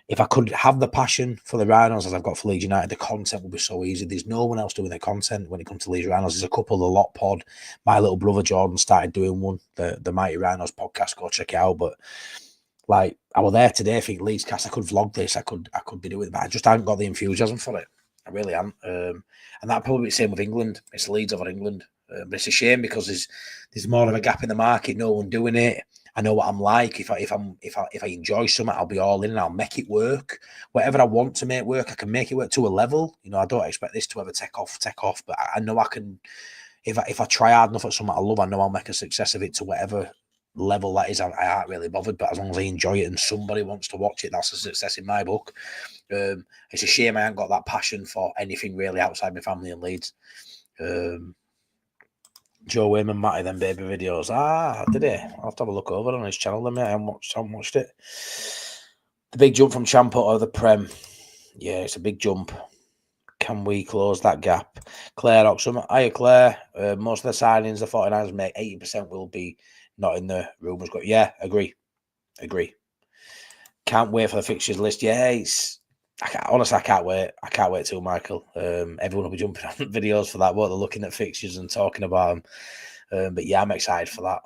If I could have the passion for the Rhinos as I've got for Leeds United, the content would be so easy. There's no one else doing the content when it comes to Leeds Rhinos. There's a couple, the Lot Pod. My little brother Jordan started doing one, the Mighty Rhinos podcast. Go check it out. But like, I was there today. I think Leeds Cast, I could vlog this. I could be doing it, but I just haven't got the enthusiasm for it. I really am. And that probably be the same with England. It's Leeds over England. But it's a shame because there's more of a gap in the market. No one doing it. I know what I'm like. If I enjoy something, I'll be all in and I'll make it work. Whatever I want to make work, I can make it work to a level. You know, I don't expect this to ever take off. But I know I can. If I try hard enough at something I love, I know I'll make a success of it to whatever level that is. I aren't really bothered. But as long as I enjoy it and somebody wants to watch it, that's a success in my book. It's a shame I haven't got that passion for anything really outside my family and Leeds. Joe Wayman, Matty, them baby videos. Did he? I'll have to have a look over on his channel then, mate. I haven't watched it. The big jump from Champa or the Prem. Yeah, it's a big jump. Can we close that gap? Claire Oxford. Hiya, Claire. Most of the signings the 49ers make, 80% will be not in the rumours. Yeah, agree. Can't wait for the fixtures list. Yeah, honestly, I can't wait. I can't wait till Michael. Everyone will be jumping on videos for that. What they're looking at fixtures and talking about them. But yeah, I'm excited for that.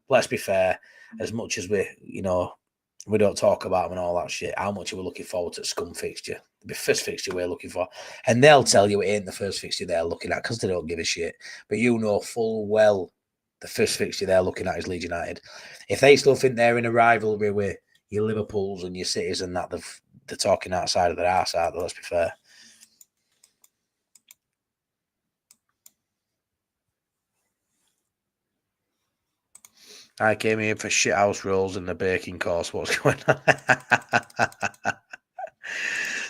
Let's be fair. As much as we don't talk about them and all that shit, how much are we looking forward to the scum fixture? The first fixture we're looking for. And they'll tell you it ain't the first fixture they're looking at because they don't give a shit. But you know full well the first fixture they're looking at is Leeds United. If they still think they're in a rivalry with your Liverpools and your Cities and that, they're talking outside of their arse, aren't they? Let's be fair. I came here for shithouse rolls and the baking course. What's going on?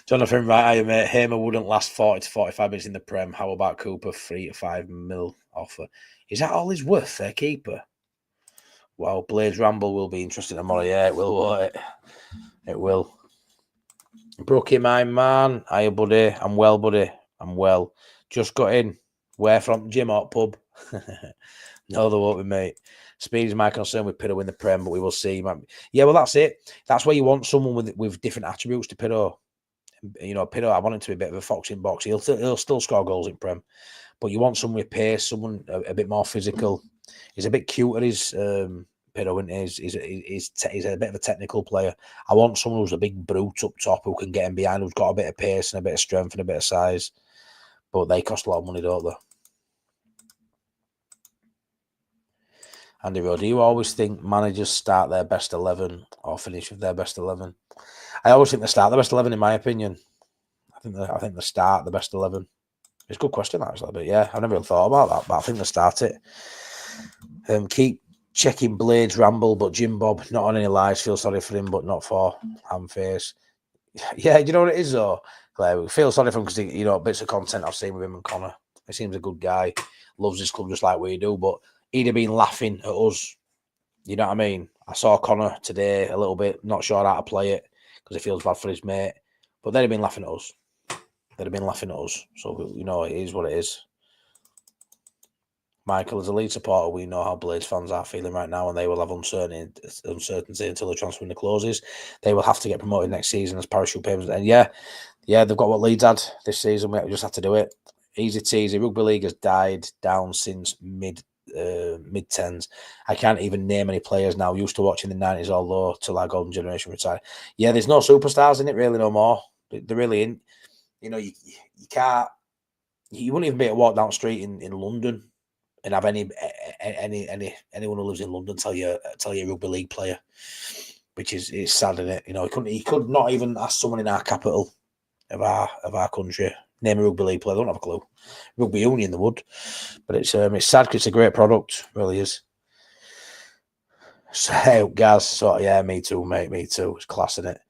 Jonathan Wright, mate. Hamer wouldn't last 40 to 45 minutes in the Prem. How about Cooper? 3 to 5 mil offer. Is that all he's worth, their keeper? Well, Blades Ramble will be interesting tomorrow. Yeah, it will, won't it? It will. Brookie, my man. Hiya, buddy. I'm well, buddy. I'm well. Just got in. Where from? Gym or pub? No, there won't be, mate. Speed is my concern with Pido in the Prem, but we will see. Yeah, well, that's it. That's where you want someone with different attributes to Pido. You know, Pido, I want him to be a bit of a fox in box. He'll still score goals in Prem, but you want someone with pace, someone a bit more physical. He's a bit cute at his Pido, isn't he? He's a bit of a technical player. I want someone who's a big brute up top who can get him behind, who's got a bit of pace and a bit of strength and a bit of size. But they cost a lot of money, don't they? Andy Rowe, do you always think managers start their best 11 or finish with their best 11? I always think they start the best 11, in my opinion. I think they start the best 11. It's a good question, actually, but yeah, I never really thought about that, but I think they start it. Keep checking Blades ramble, but Jim Bob, not on any lies, feel sorry for him, but not for Hamface. Yeah, do you know what it is, though, Claire? We feel sorry for him because, bits of content I've seen with him and Connor. He seems a good guy, loves his club just like we do, but he'd have been laughing at us. You know what I mean? I saw Connor today a little bit, not sure how to play it because he feels bad for his mate, but they'd have been laughing at us. They'd have been laughing at us. So, it is what it is. Michael, as a Leeds supporter, we know how Blades fans are feeling right now, and they will have uncertainty until the transfer window closes. They will have to get promoted next season as parachute payments. And yeah, they've got what Leeds had this season. We just have to do it. Easy teasy. Rugby league has died down since mid-tens. I can't even name any players now. Used to watching the 90s, although till our golden generation retired. Yeah, there's no superstars in it really no more. They're really in. You can't. You wouldn't even be able to walk down the street in London and have anyone who lives in London tell you a rugby league player, which is sad, isn't it? He could not even ask someone in our capital of our country name a rugby league player. They don't have a clue. Rugby union they would, but it's sad because it's a great product, it really is. So Gaz, yeah, me too, mate, me too. It's class, isn't it?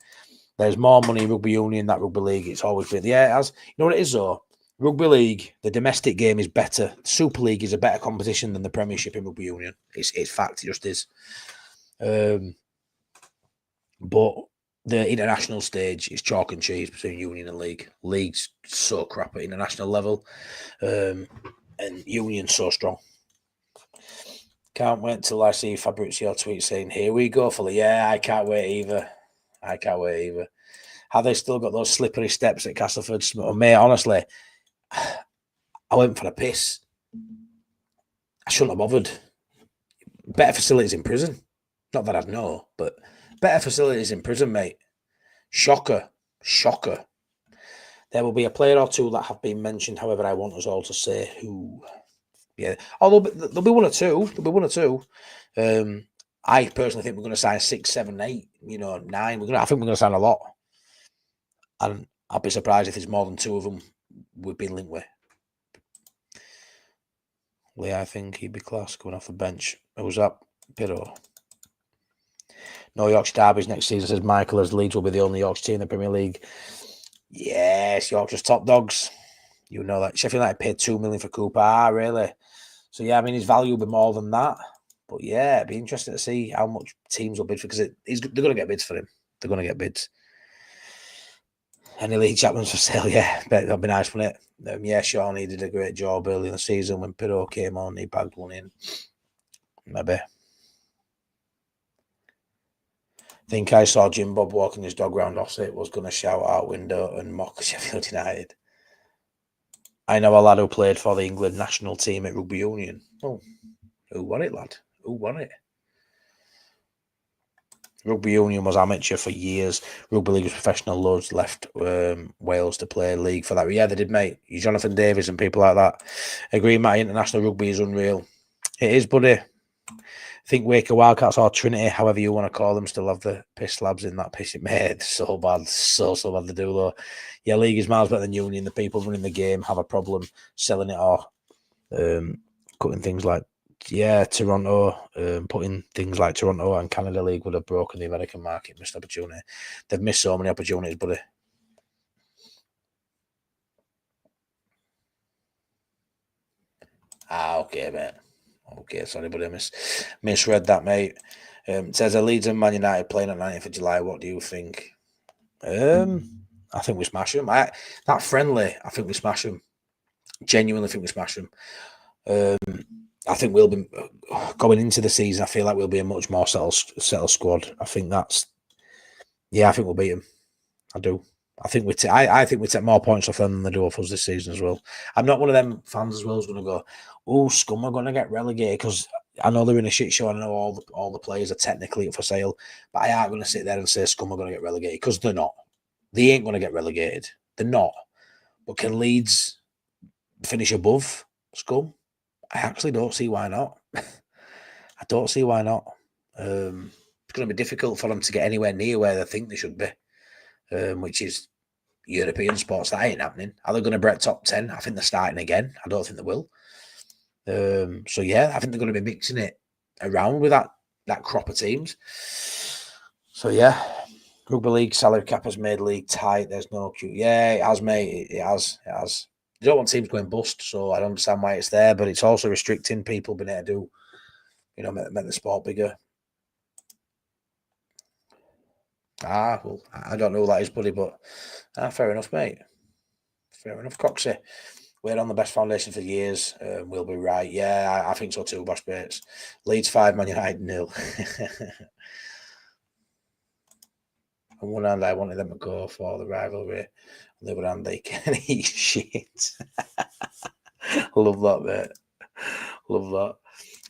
There's more money in rugby union than rugby league. It's always been, yeah. It has. You know what it is though? Rugby league, the domestic game is better. Super League is a better competition than the Premiership in rugby union. It's fact, it just is. But the international stage is chalk and cheese between union and league. League's so crap at international level, and union's so strong. Can't wait till I see Fabrizio tweet saying, "Here we go, Fully." Yeah, I can't wait either. Have they still got those slippery steps at Castleford? Oh, mate, honestly, I went for a piss. I shouldn't have bothered. Better facilities in prison. Not that I'd know, but better facilities in prison, mate. Shocker. There will be a player or two that have been mentioned. However, I want us all to say who. Yeah, although there'll be one or two. I personally think we're going to sign 6, 7, 8. 9. I think we're going to sign a lot, and I'll be surprised if there's more than 2 of them we've been linked with. Lee, I think he'd be class coming off the bench. Who's that? Piro. No Yorkshire derbies next season, says Michael, as Leeds will be the only Yorkshire team in the Premier League. Yes, Yorkshire's top dogs. You know that. Sheffield United paid $2 million for Cooper. Ah, really? So, yeah, I mean, his value will be more than that. But, yeah, it'd be interesting to see how much teams will bid for, because they're going to get bids for him. They're going to get bids. Any Lee Chapman's for sale, yeah. That'd be nice, wouldn't it? Yeah, Sean, he did a great job early in the season when Piro came on. He bagged one in. Maybe. Think I saw Jim Bob walking his dog round Ossett, was going to shout out window and mock Sheffield United. I know a lad who played for the England national team at rugby union. Oh, who won it, lad? Who won it? Rugby union was amateur for years. Rugby league was professional. Loads left Wales to play league for that. Yeah, they did, mate. Jonathan Davies and people like that. Agree, Matt. International rugby is unreal. It is, buddy. I think Waker Wildcats or Trinity, however you want to call them, still have the piss slabs in that piss. Mate, so bad. So bad they do, though. Yeah, league is miles better than union. The people running the game have a problem selling it or cutting things like, Toronto, putting things like Toronto and Canada League would have broken the American market, missed opportunity. They've missed so many opportunities, buddy. Okay, mate. Okay, sorry, buddy. I misread that, mate. It says a Leeds and Man United playing on 9th of July. What do you think? I think we smash them. That friendly, I think we smash them. Genuinely think we smash them. I think we'll be going into the season. I feel like we'll be a much more settled squad. I think I think we'll beat them. I do. I think we take more points off them than they do off us this season as well. I'm not one of them fans as well who's going to go, "Oh, Scum are going to get relegated," because I know they're in a shit show. I know all the players are technically up for sale, but I aren't going to sit there and say Scum are going to get relegated, because they're not. They ain't going to get relegated. They're not. But can Leeds finish above Scum? I actually don't see why not. I don't see why not. It's going to be difficult for them to get anywhere near where they think they should be, which is European sports. That ain't happening. Are they going to break top 10? I think they're starting again. I don't think they will. So yeah, I think they're going to be mixing it around with that crop of teams. So yeah, rugby league salary cap has made league tight. There's no queue. Yeah, it has, mate. It has. You don't want teams going bust, so I don't understand why it's there, but it's also restricting people being able to do, make the sport bigger. Well, I don't know who that is, buddy, but fair enough, mate. Fair enough, Coxie. We're on the best foundation for years. We'll be right. Yeah, I think so too, Boss Bates. Leeds 5, Man United 0. On one hand, I wanted them to go for the rivalry. On the other hand, they can eat shit. Love that, mate. Love that.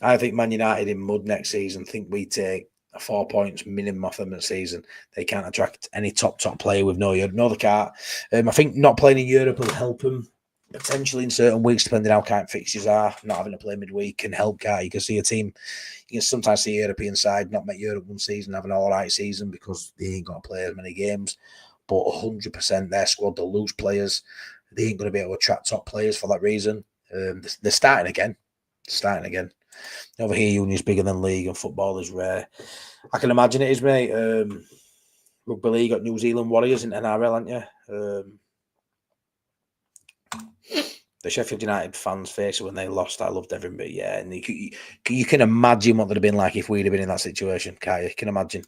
I think Man United in mud next season. Think we take 4 points minimum off them this season. They can't attract any top player with no Europe. No, they can't. I think not playing in Europe will help them potentially in certain weeks, depending how kind fixtures are. Not having to play midweek can help. You can see a team. You can sometimes see a European side not make Europe one season, have an all right season because they ain't got to play as many games. But 100% their squad, they'll lose players. They ain't going to be able to attract top players for that reason. They're starting again. Over here, union's bigger than league and football is rare. I can imagine it is, mate. Rugby league got New Zealand Warriors in NRL, aren't you? The Sheffield United fans' face when they lost, I loved everything. But yeah, and you can imagine what they'd have been like if we'd have been in that situation, can't you? You can imagine.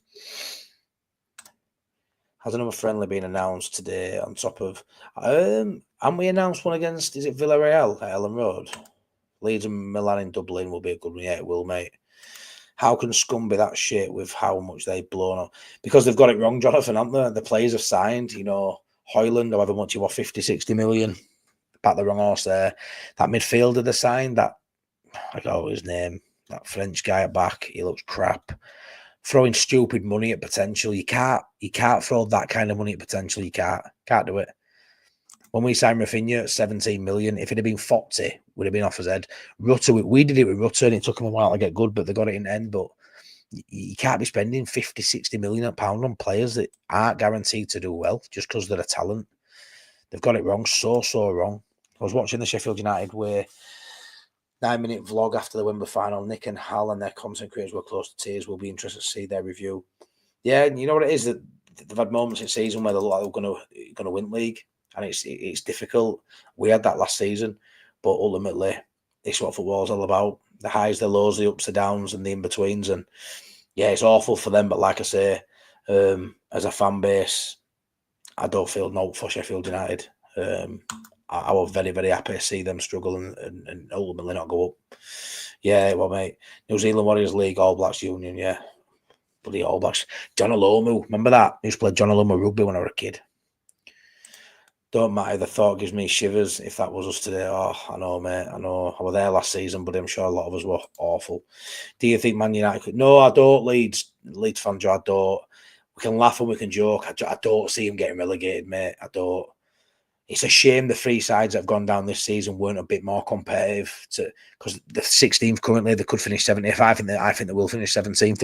Has another friendly been announced today on top of... haven't we announced one against, is it Villarreal at Ellen Road? Leeds and Milan in Dublin will be a good one. Yeah, it will, mate. How can Scum be that shit with how much they've blown up? Because they've got it wrong, Jonathan, haven't they? The players have signed, Hoyland, however much you want, 50, 60 million. Back the wrong horse there. That midfielder they signed, I don't know his name, that French guy at back, he looks crap. Throwing stupid money at potential. You can't throw that kind of money at potential. You can't do it. When we signed Rafinha at 17 million, if it had been Foxy, would have been off his head. Rutter, we did it with Rutter, and it took him a while to get good, but they got it in the end. But you can't be spending 50, 60 million pound on players that aren't guaranteed to do well just because they're a talent. They've got it wrong, so wrong. I was watching the Sheffield United where 9-minute vlog after the Wembley final. Nick and Hal and their content creators were close to tears. We'll be interested to see their review. Yeah, and you know what it is, that they've had moments in season where they're like they're going to win league, and it's difficult. We had that last season, but ultimately, it's what football's all about: the highs, the lows, the ups, the downs, and the in betweens. And yeah, it's awful for them. But like I say, as a fan base, I don't feel no for Sheffield United. I was very, very happy to see them struggle and ultimately not go up. Yeah, well, mate. New Zealand Warriors League, All Blacks Union, yeah. Bloody All Blacks. John Alomu, remember that? I used to play John Alomu rugby when I was a kid. Don't matter, the thought gives me shivers if that was us today. Oh, I know, mate. I know. I was there last season, but I'm sure a lot of us were awful. Do you think Man United could? No, I don't, Leeds fan, I don't. We can laugh and we can joke. I don't see him getting relegated, mate. I don't. It's a shame the three sides that have gone down this season weren't a bit more competitive, because the 16th currently they could finish 70th. I think they will finish 17th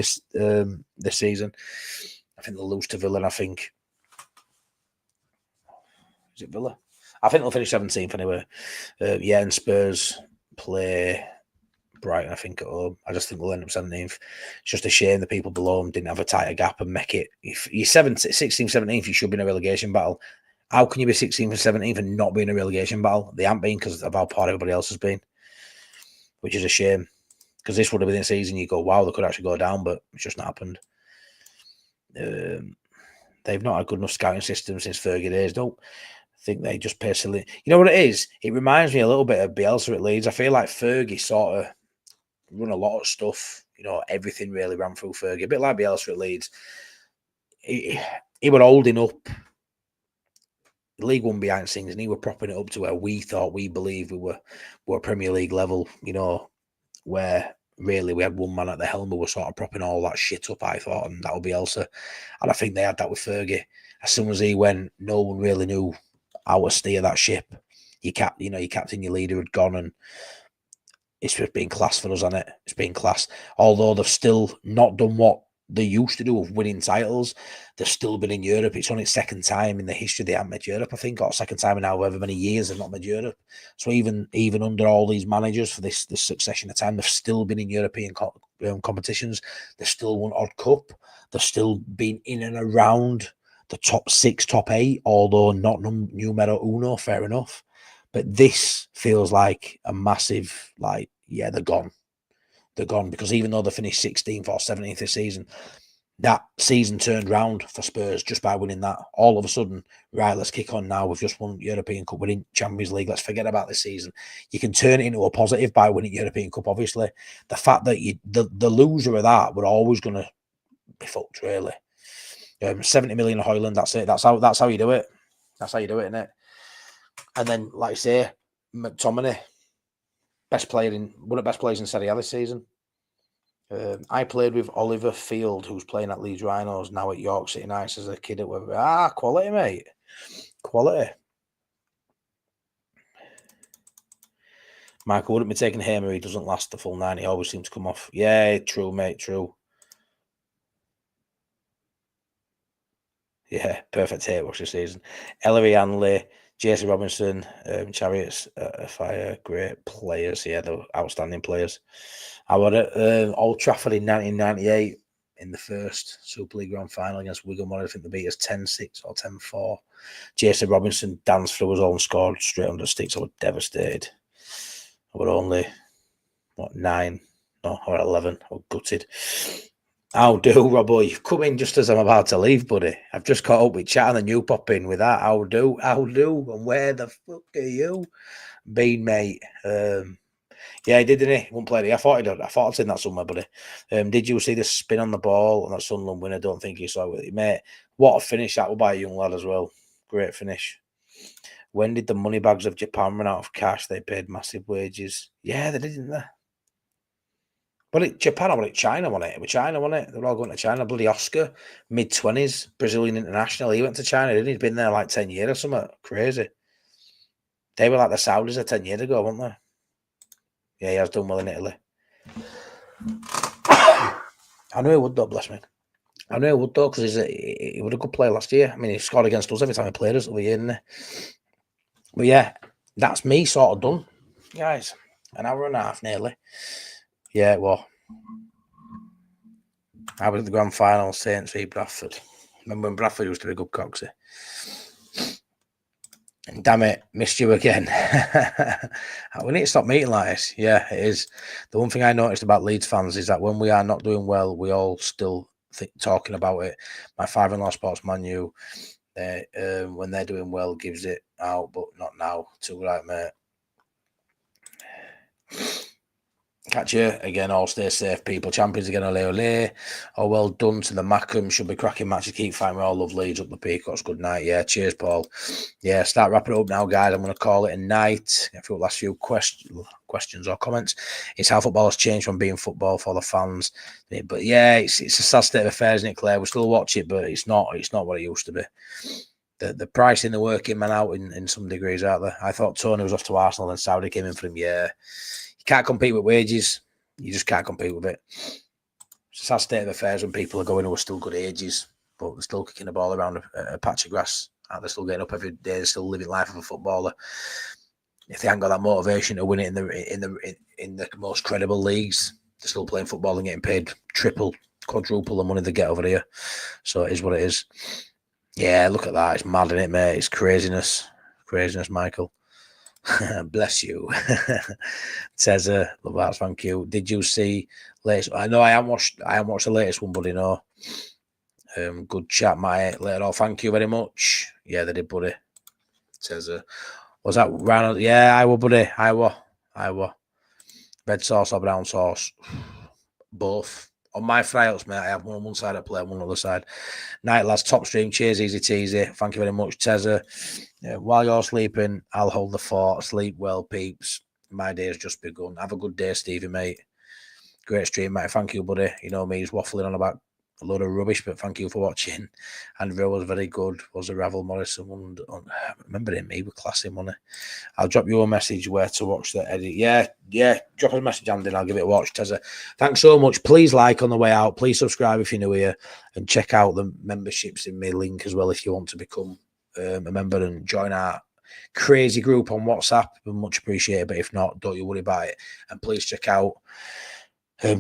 this season. I think they'll lose to Villa. And I think is it Villa? I think they'll finish 17th anyway. Yeah, and Spurs play Brighton, I think, at home. I just think we'll end up 17th. It's just a shame the people below them didn't have a tighter gap and make it. If you're 16th, 17th, you should be in a relegation battle. How can you be 16th and 17th and not be in a relegation battle? They haven't been because of how poor everybody else has been, which is a shame. Because this would have been the season you go, wow, they could actually go down, but it's just not happened. They've not had a good enough scouting system since Fergie days. Don't think they just pay silly. You know what it is? It reminds me a little bit of Bielsa at Leeds. I feel like Fergie sort of run a lot of stuff. Everything really ran through Fergie. A bit like Bielsa at Leeds. He were holding up League One behind things, and he were propping it up to where we believed we were Premier League level, where really we had one man at the helm who was sort of propping all that shit up, I thought, and that would be Elsa. And I think they had that with Fergie. As soon as he went, no one really knew how to steer that ship. Your captain, your leader had gone, and it's just been class for us, hasn't it? It's been class. Although they've still not done what they used to do of winning titles, they've still been in Europe. It's only the second time in the history they haven't made Europe, I think, or second time in however many years they've not made Europe. So even under all these managers for this succession of time, they've still been in European competitions. They've still won odd cup. They've still been in and around the top 6, top 8, although not numero uno, fair enough. But this feels like a massive, like, yeah, they're gone. They're gone, because even though they finished 16th or 17th this season, that season turned round for Spurs just by winning that. All of a sudden, right, let's kick on now. We've just won European Cup, we're in Champions League. Let's forget about this season. You can turn it into a positive by winning European Cup, obviously. The fact that the loser of that, we're always going to be fucked, really. 70 million Hoyland, that's it. That's how you do it. That's how you do it, isn't it? And then, like I say, McTominay, one of the best players in Serie A this season. I played with Oliver Field, who's playing at Leeds Rhinos, now at York City Knights as a kid. Quality, mate. Quality. Michael wouldn't be taking Hamer. He doesn't last the full 90. He always seems to come off. Yeah, true, mate, true. Yeah, perfect hate watch this season. Ellery Hanley, Jason Robinson, Chariots, Fire, great players. Yeah, they're outstanding players. I was at Old Trafford in 1998 in the first Super League Grand Final against Wigan. I think they beat us 10-6 or 10-4. Jason Robinson danced through us all and scored straight under the sticks. I was devastated. I was only, 9 or 11. I was gutted. How do, Robbo? You've come in just as I'm about to leave, buddy. I've just caught up with chat and you pop in with that. How do, and where the fuck are you been, mate? Yeah, he did, didn't he? Wouldn't play it. I thought I'd seen that somewhere, buddy. Did you see the spin on the ball on that Sunderland win? I don't think you saw it, mate. What a finish that was by a young lad as well. Great finish. When did the money bags of Japan run out of cash? They paid massive wages. Yeah, they did, didn't they? Japan or China won it? It was China, wasn't it? They were all going to China. Bloody Oscar, mid-20s, Brazilian international. He went to China, didn't he? He'd been there like 10 years or something. Crazy. They were like the Saudis 10 years ago, weren't they? Yeah, he has done well in Italy. I knew he would, though, bless me. I knew he would, though, because he was a good player last year. I mean, he scored against us every time he played us the year, didn't he? But yeah, that's me sort of done, guys. An hour and a half nearly. Yeah, well, I was at the grand final, Saints v Bradford. Remember when Bradford used to be good coxie? And damn it, missed you again. We need to stop meeting like this. Yeah, it is. The one thing I noticed about Leeds fans is that when we are not doing well, we all still talking about it. My father-in-law sports Man U, when they're doing well, gives it out, but not now. Too right, mate. Catch you again. All stay safe, people. Champions again. Ole ole. Oh, well done to the Mackham. Should be cracking matches. Keep fighting. We all love Leeds up the Peacocks. Good night. Yeah. Cheers, Paul. Yeah. Start wrapping it up now, guys. I'm going to call it a night. I feel last few questions or comments. It's how football has changed from being football for the fans. But yeah, it's a sad state of affairs, isn't it, Claire? We still watch it, but it's not what it used to be. The pricing the working man out in some degrees, aren't they? I thought Tony was off to Arsenal and Saudi came in for him. Yeah. Can't compete with wages. You just can't compete with it. It's a sad state of affairs when people are going who are still good ages, but they're still kicking the ball around a patch of grass. They're still getting up every day. They're still living life of a footballer. If they haven't got that motivation to win it in the most credible leagues, they're still playing football and getting paid triple, quadruple the money they get over here. So it is what it is. Yeah, look at that. It's mad, isn't it, mate? It's craziness. Craziness, Michael. Bless you. Says love that, thank you. Did you see latest? I know I haven't watched the latest one, buddy. No. Good chat, mate. Later on. Thank you very much. Yeah, they did, buddy. Says was that Ronald? Yeah, I were, buddy. I were. Red sauce or brown sauce? Both. On my fryouts, mate, I have one on one side, I play on one on the other side. Night, lads, top stream. Cheers, easy teasy. Thank you very much, Tezza. While you're sleeping, I'll hold the fort. Sleep well, peeps. My day has just begun. Have a good day, Stevie, mate. Great stream, mate. Thank you, buddy. You know me, he's waffling on about a load of rubbish, but thank you for watching. Andrew was very good. Was a Ravel Morrison one? I remember him. He was classy, wasn't he? I'll drop you a message where to watch the edit. Yeah. Drop us a message, Andy, and I'll give it a watch. Tezza, thanks so much. Please like on the way out. Please subscribe if you're new here, and check out the memberships in my link as well if you want to become a member and join our crazy group on WhatsApp. Much appreciated, but if not, don't you worry about it. And please check out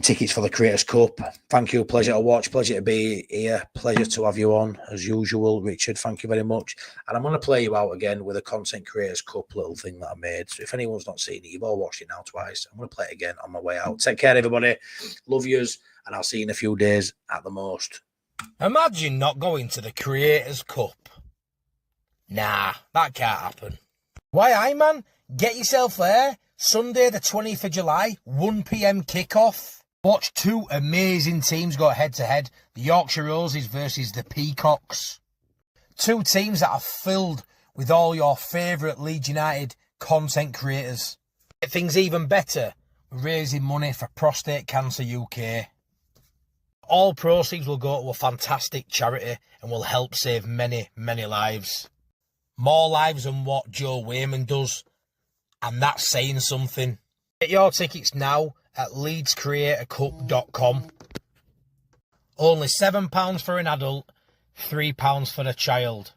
tickets for the Creators Cup. Thank you. Pleasure to watch. Pleasure to be here. Pleasure to have you on as usual, Richard. Thank you very much. And I'm going to play you out again with a Content Creators Cup little thing that I made. So if anyone's not seen it, you've all watched it now twice. I'm going to play it again on my way out. Take care, everybody. Love yous. And I'll see you in a few days at the most. Imagine not going to the Creators Cup. Nah, that can't happen. Why, aye, man? Get yourself there. Sunday the 20th of July, 1 p.m. kickoff. Watch two amazing teams go head-to-head. The Yorkshire Roses versus the Peacocks. Two teams that are filled with all your favourite Leeds United content creators. Get things even better, we're raising money for Prostate Cancer UK. All proceeds will go to a fantastic charity and will help save many, many lives. More lives than what Joe Wayman does. And that's saying something. Get your tickets now at leedscreatorcup.com. Only £7 for an adult, £3 for a child.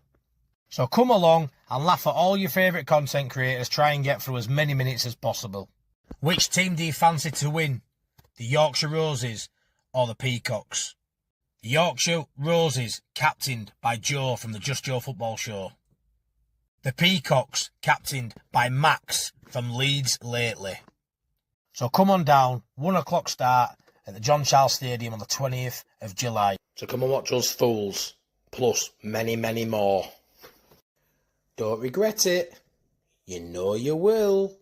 So come along and laugh at all your favourite content creators. Try and get through as many minutes as possible. Which team do you fancy to win? The Yorkshire Roses or the Peacocks? The Yorkshire Roses, captained by Joe from the Just Joe Football Show. The Peacocks, captained by Max from Leeds Lately. So come on down, 1 o'clock start at the John Charles Stadium on the 20th of July. So come and watch us fools, plus many, many more. Don't regret it. You know you will.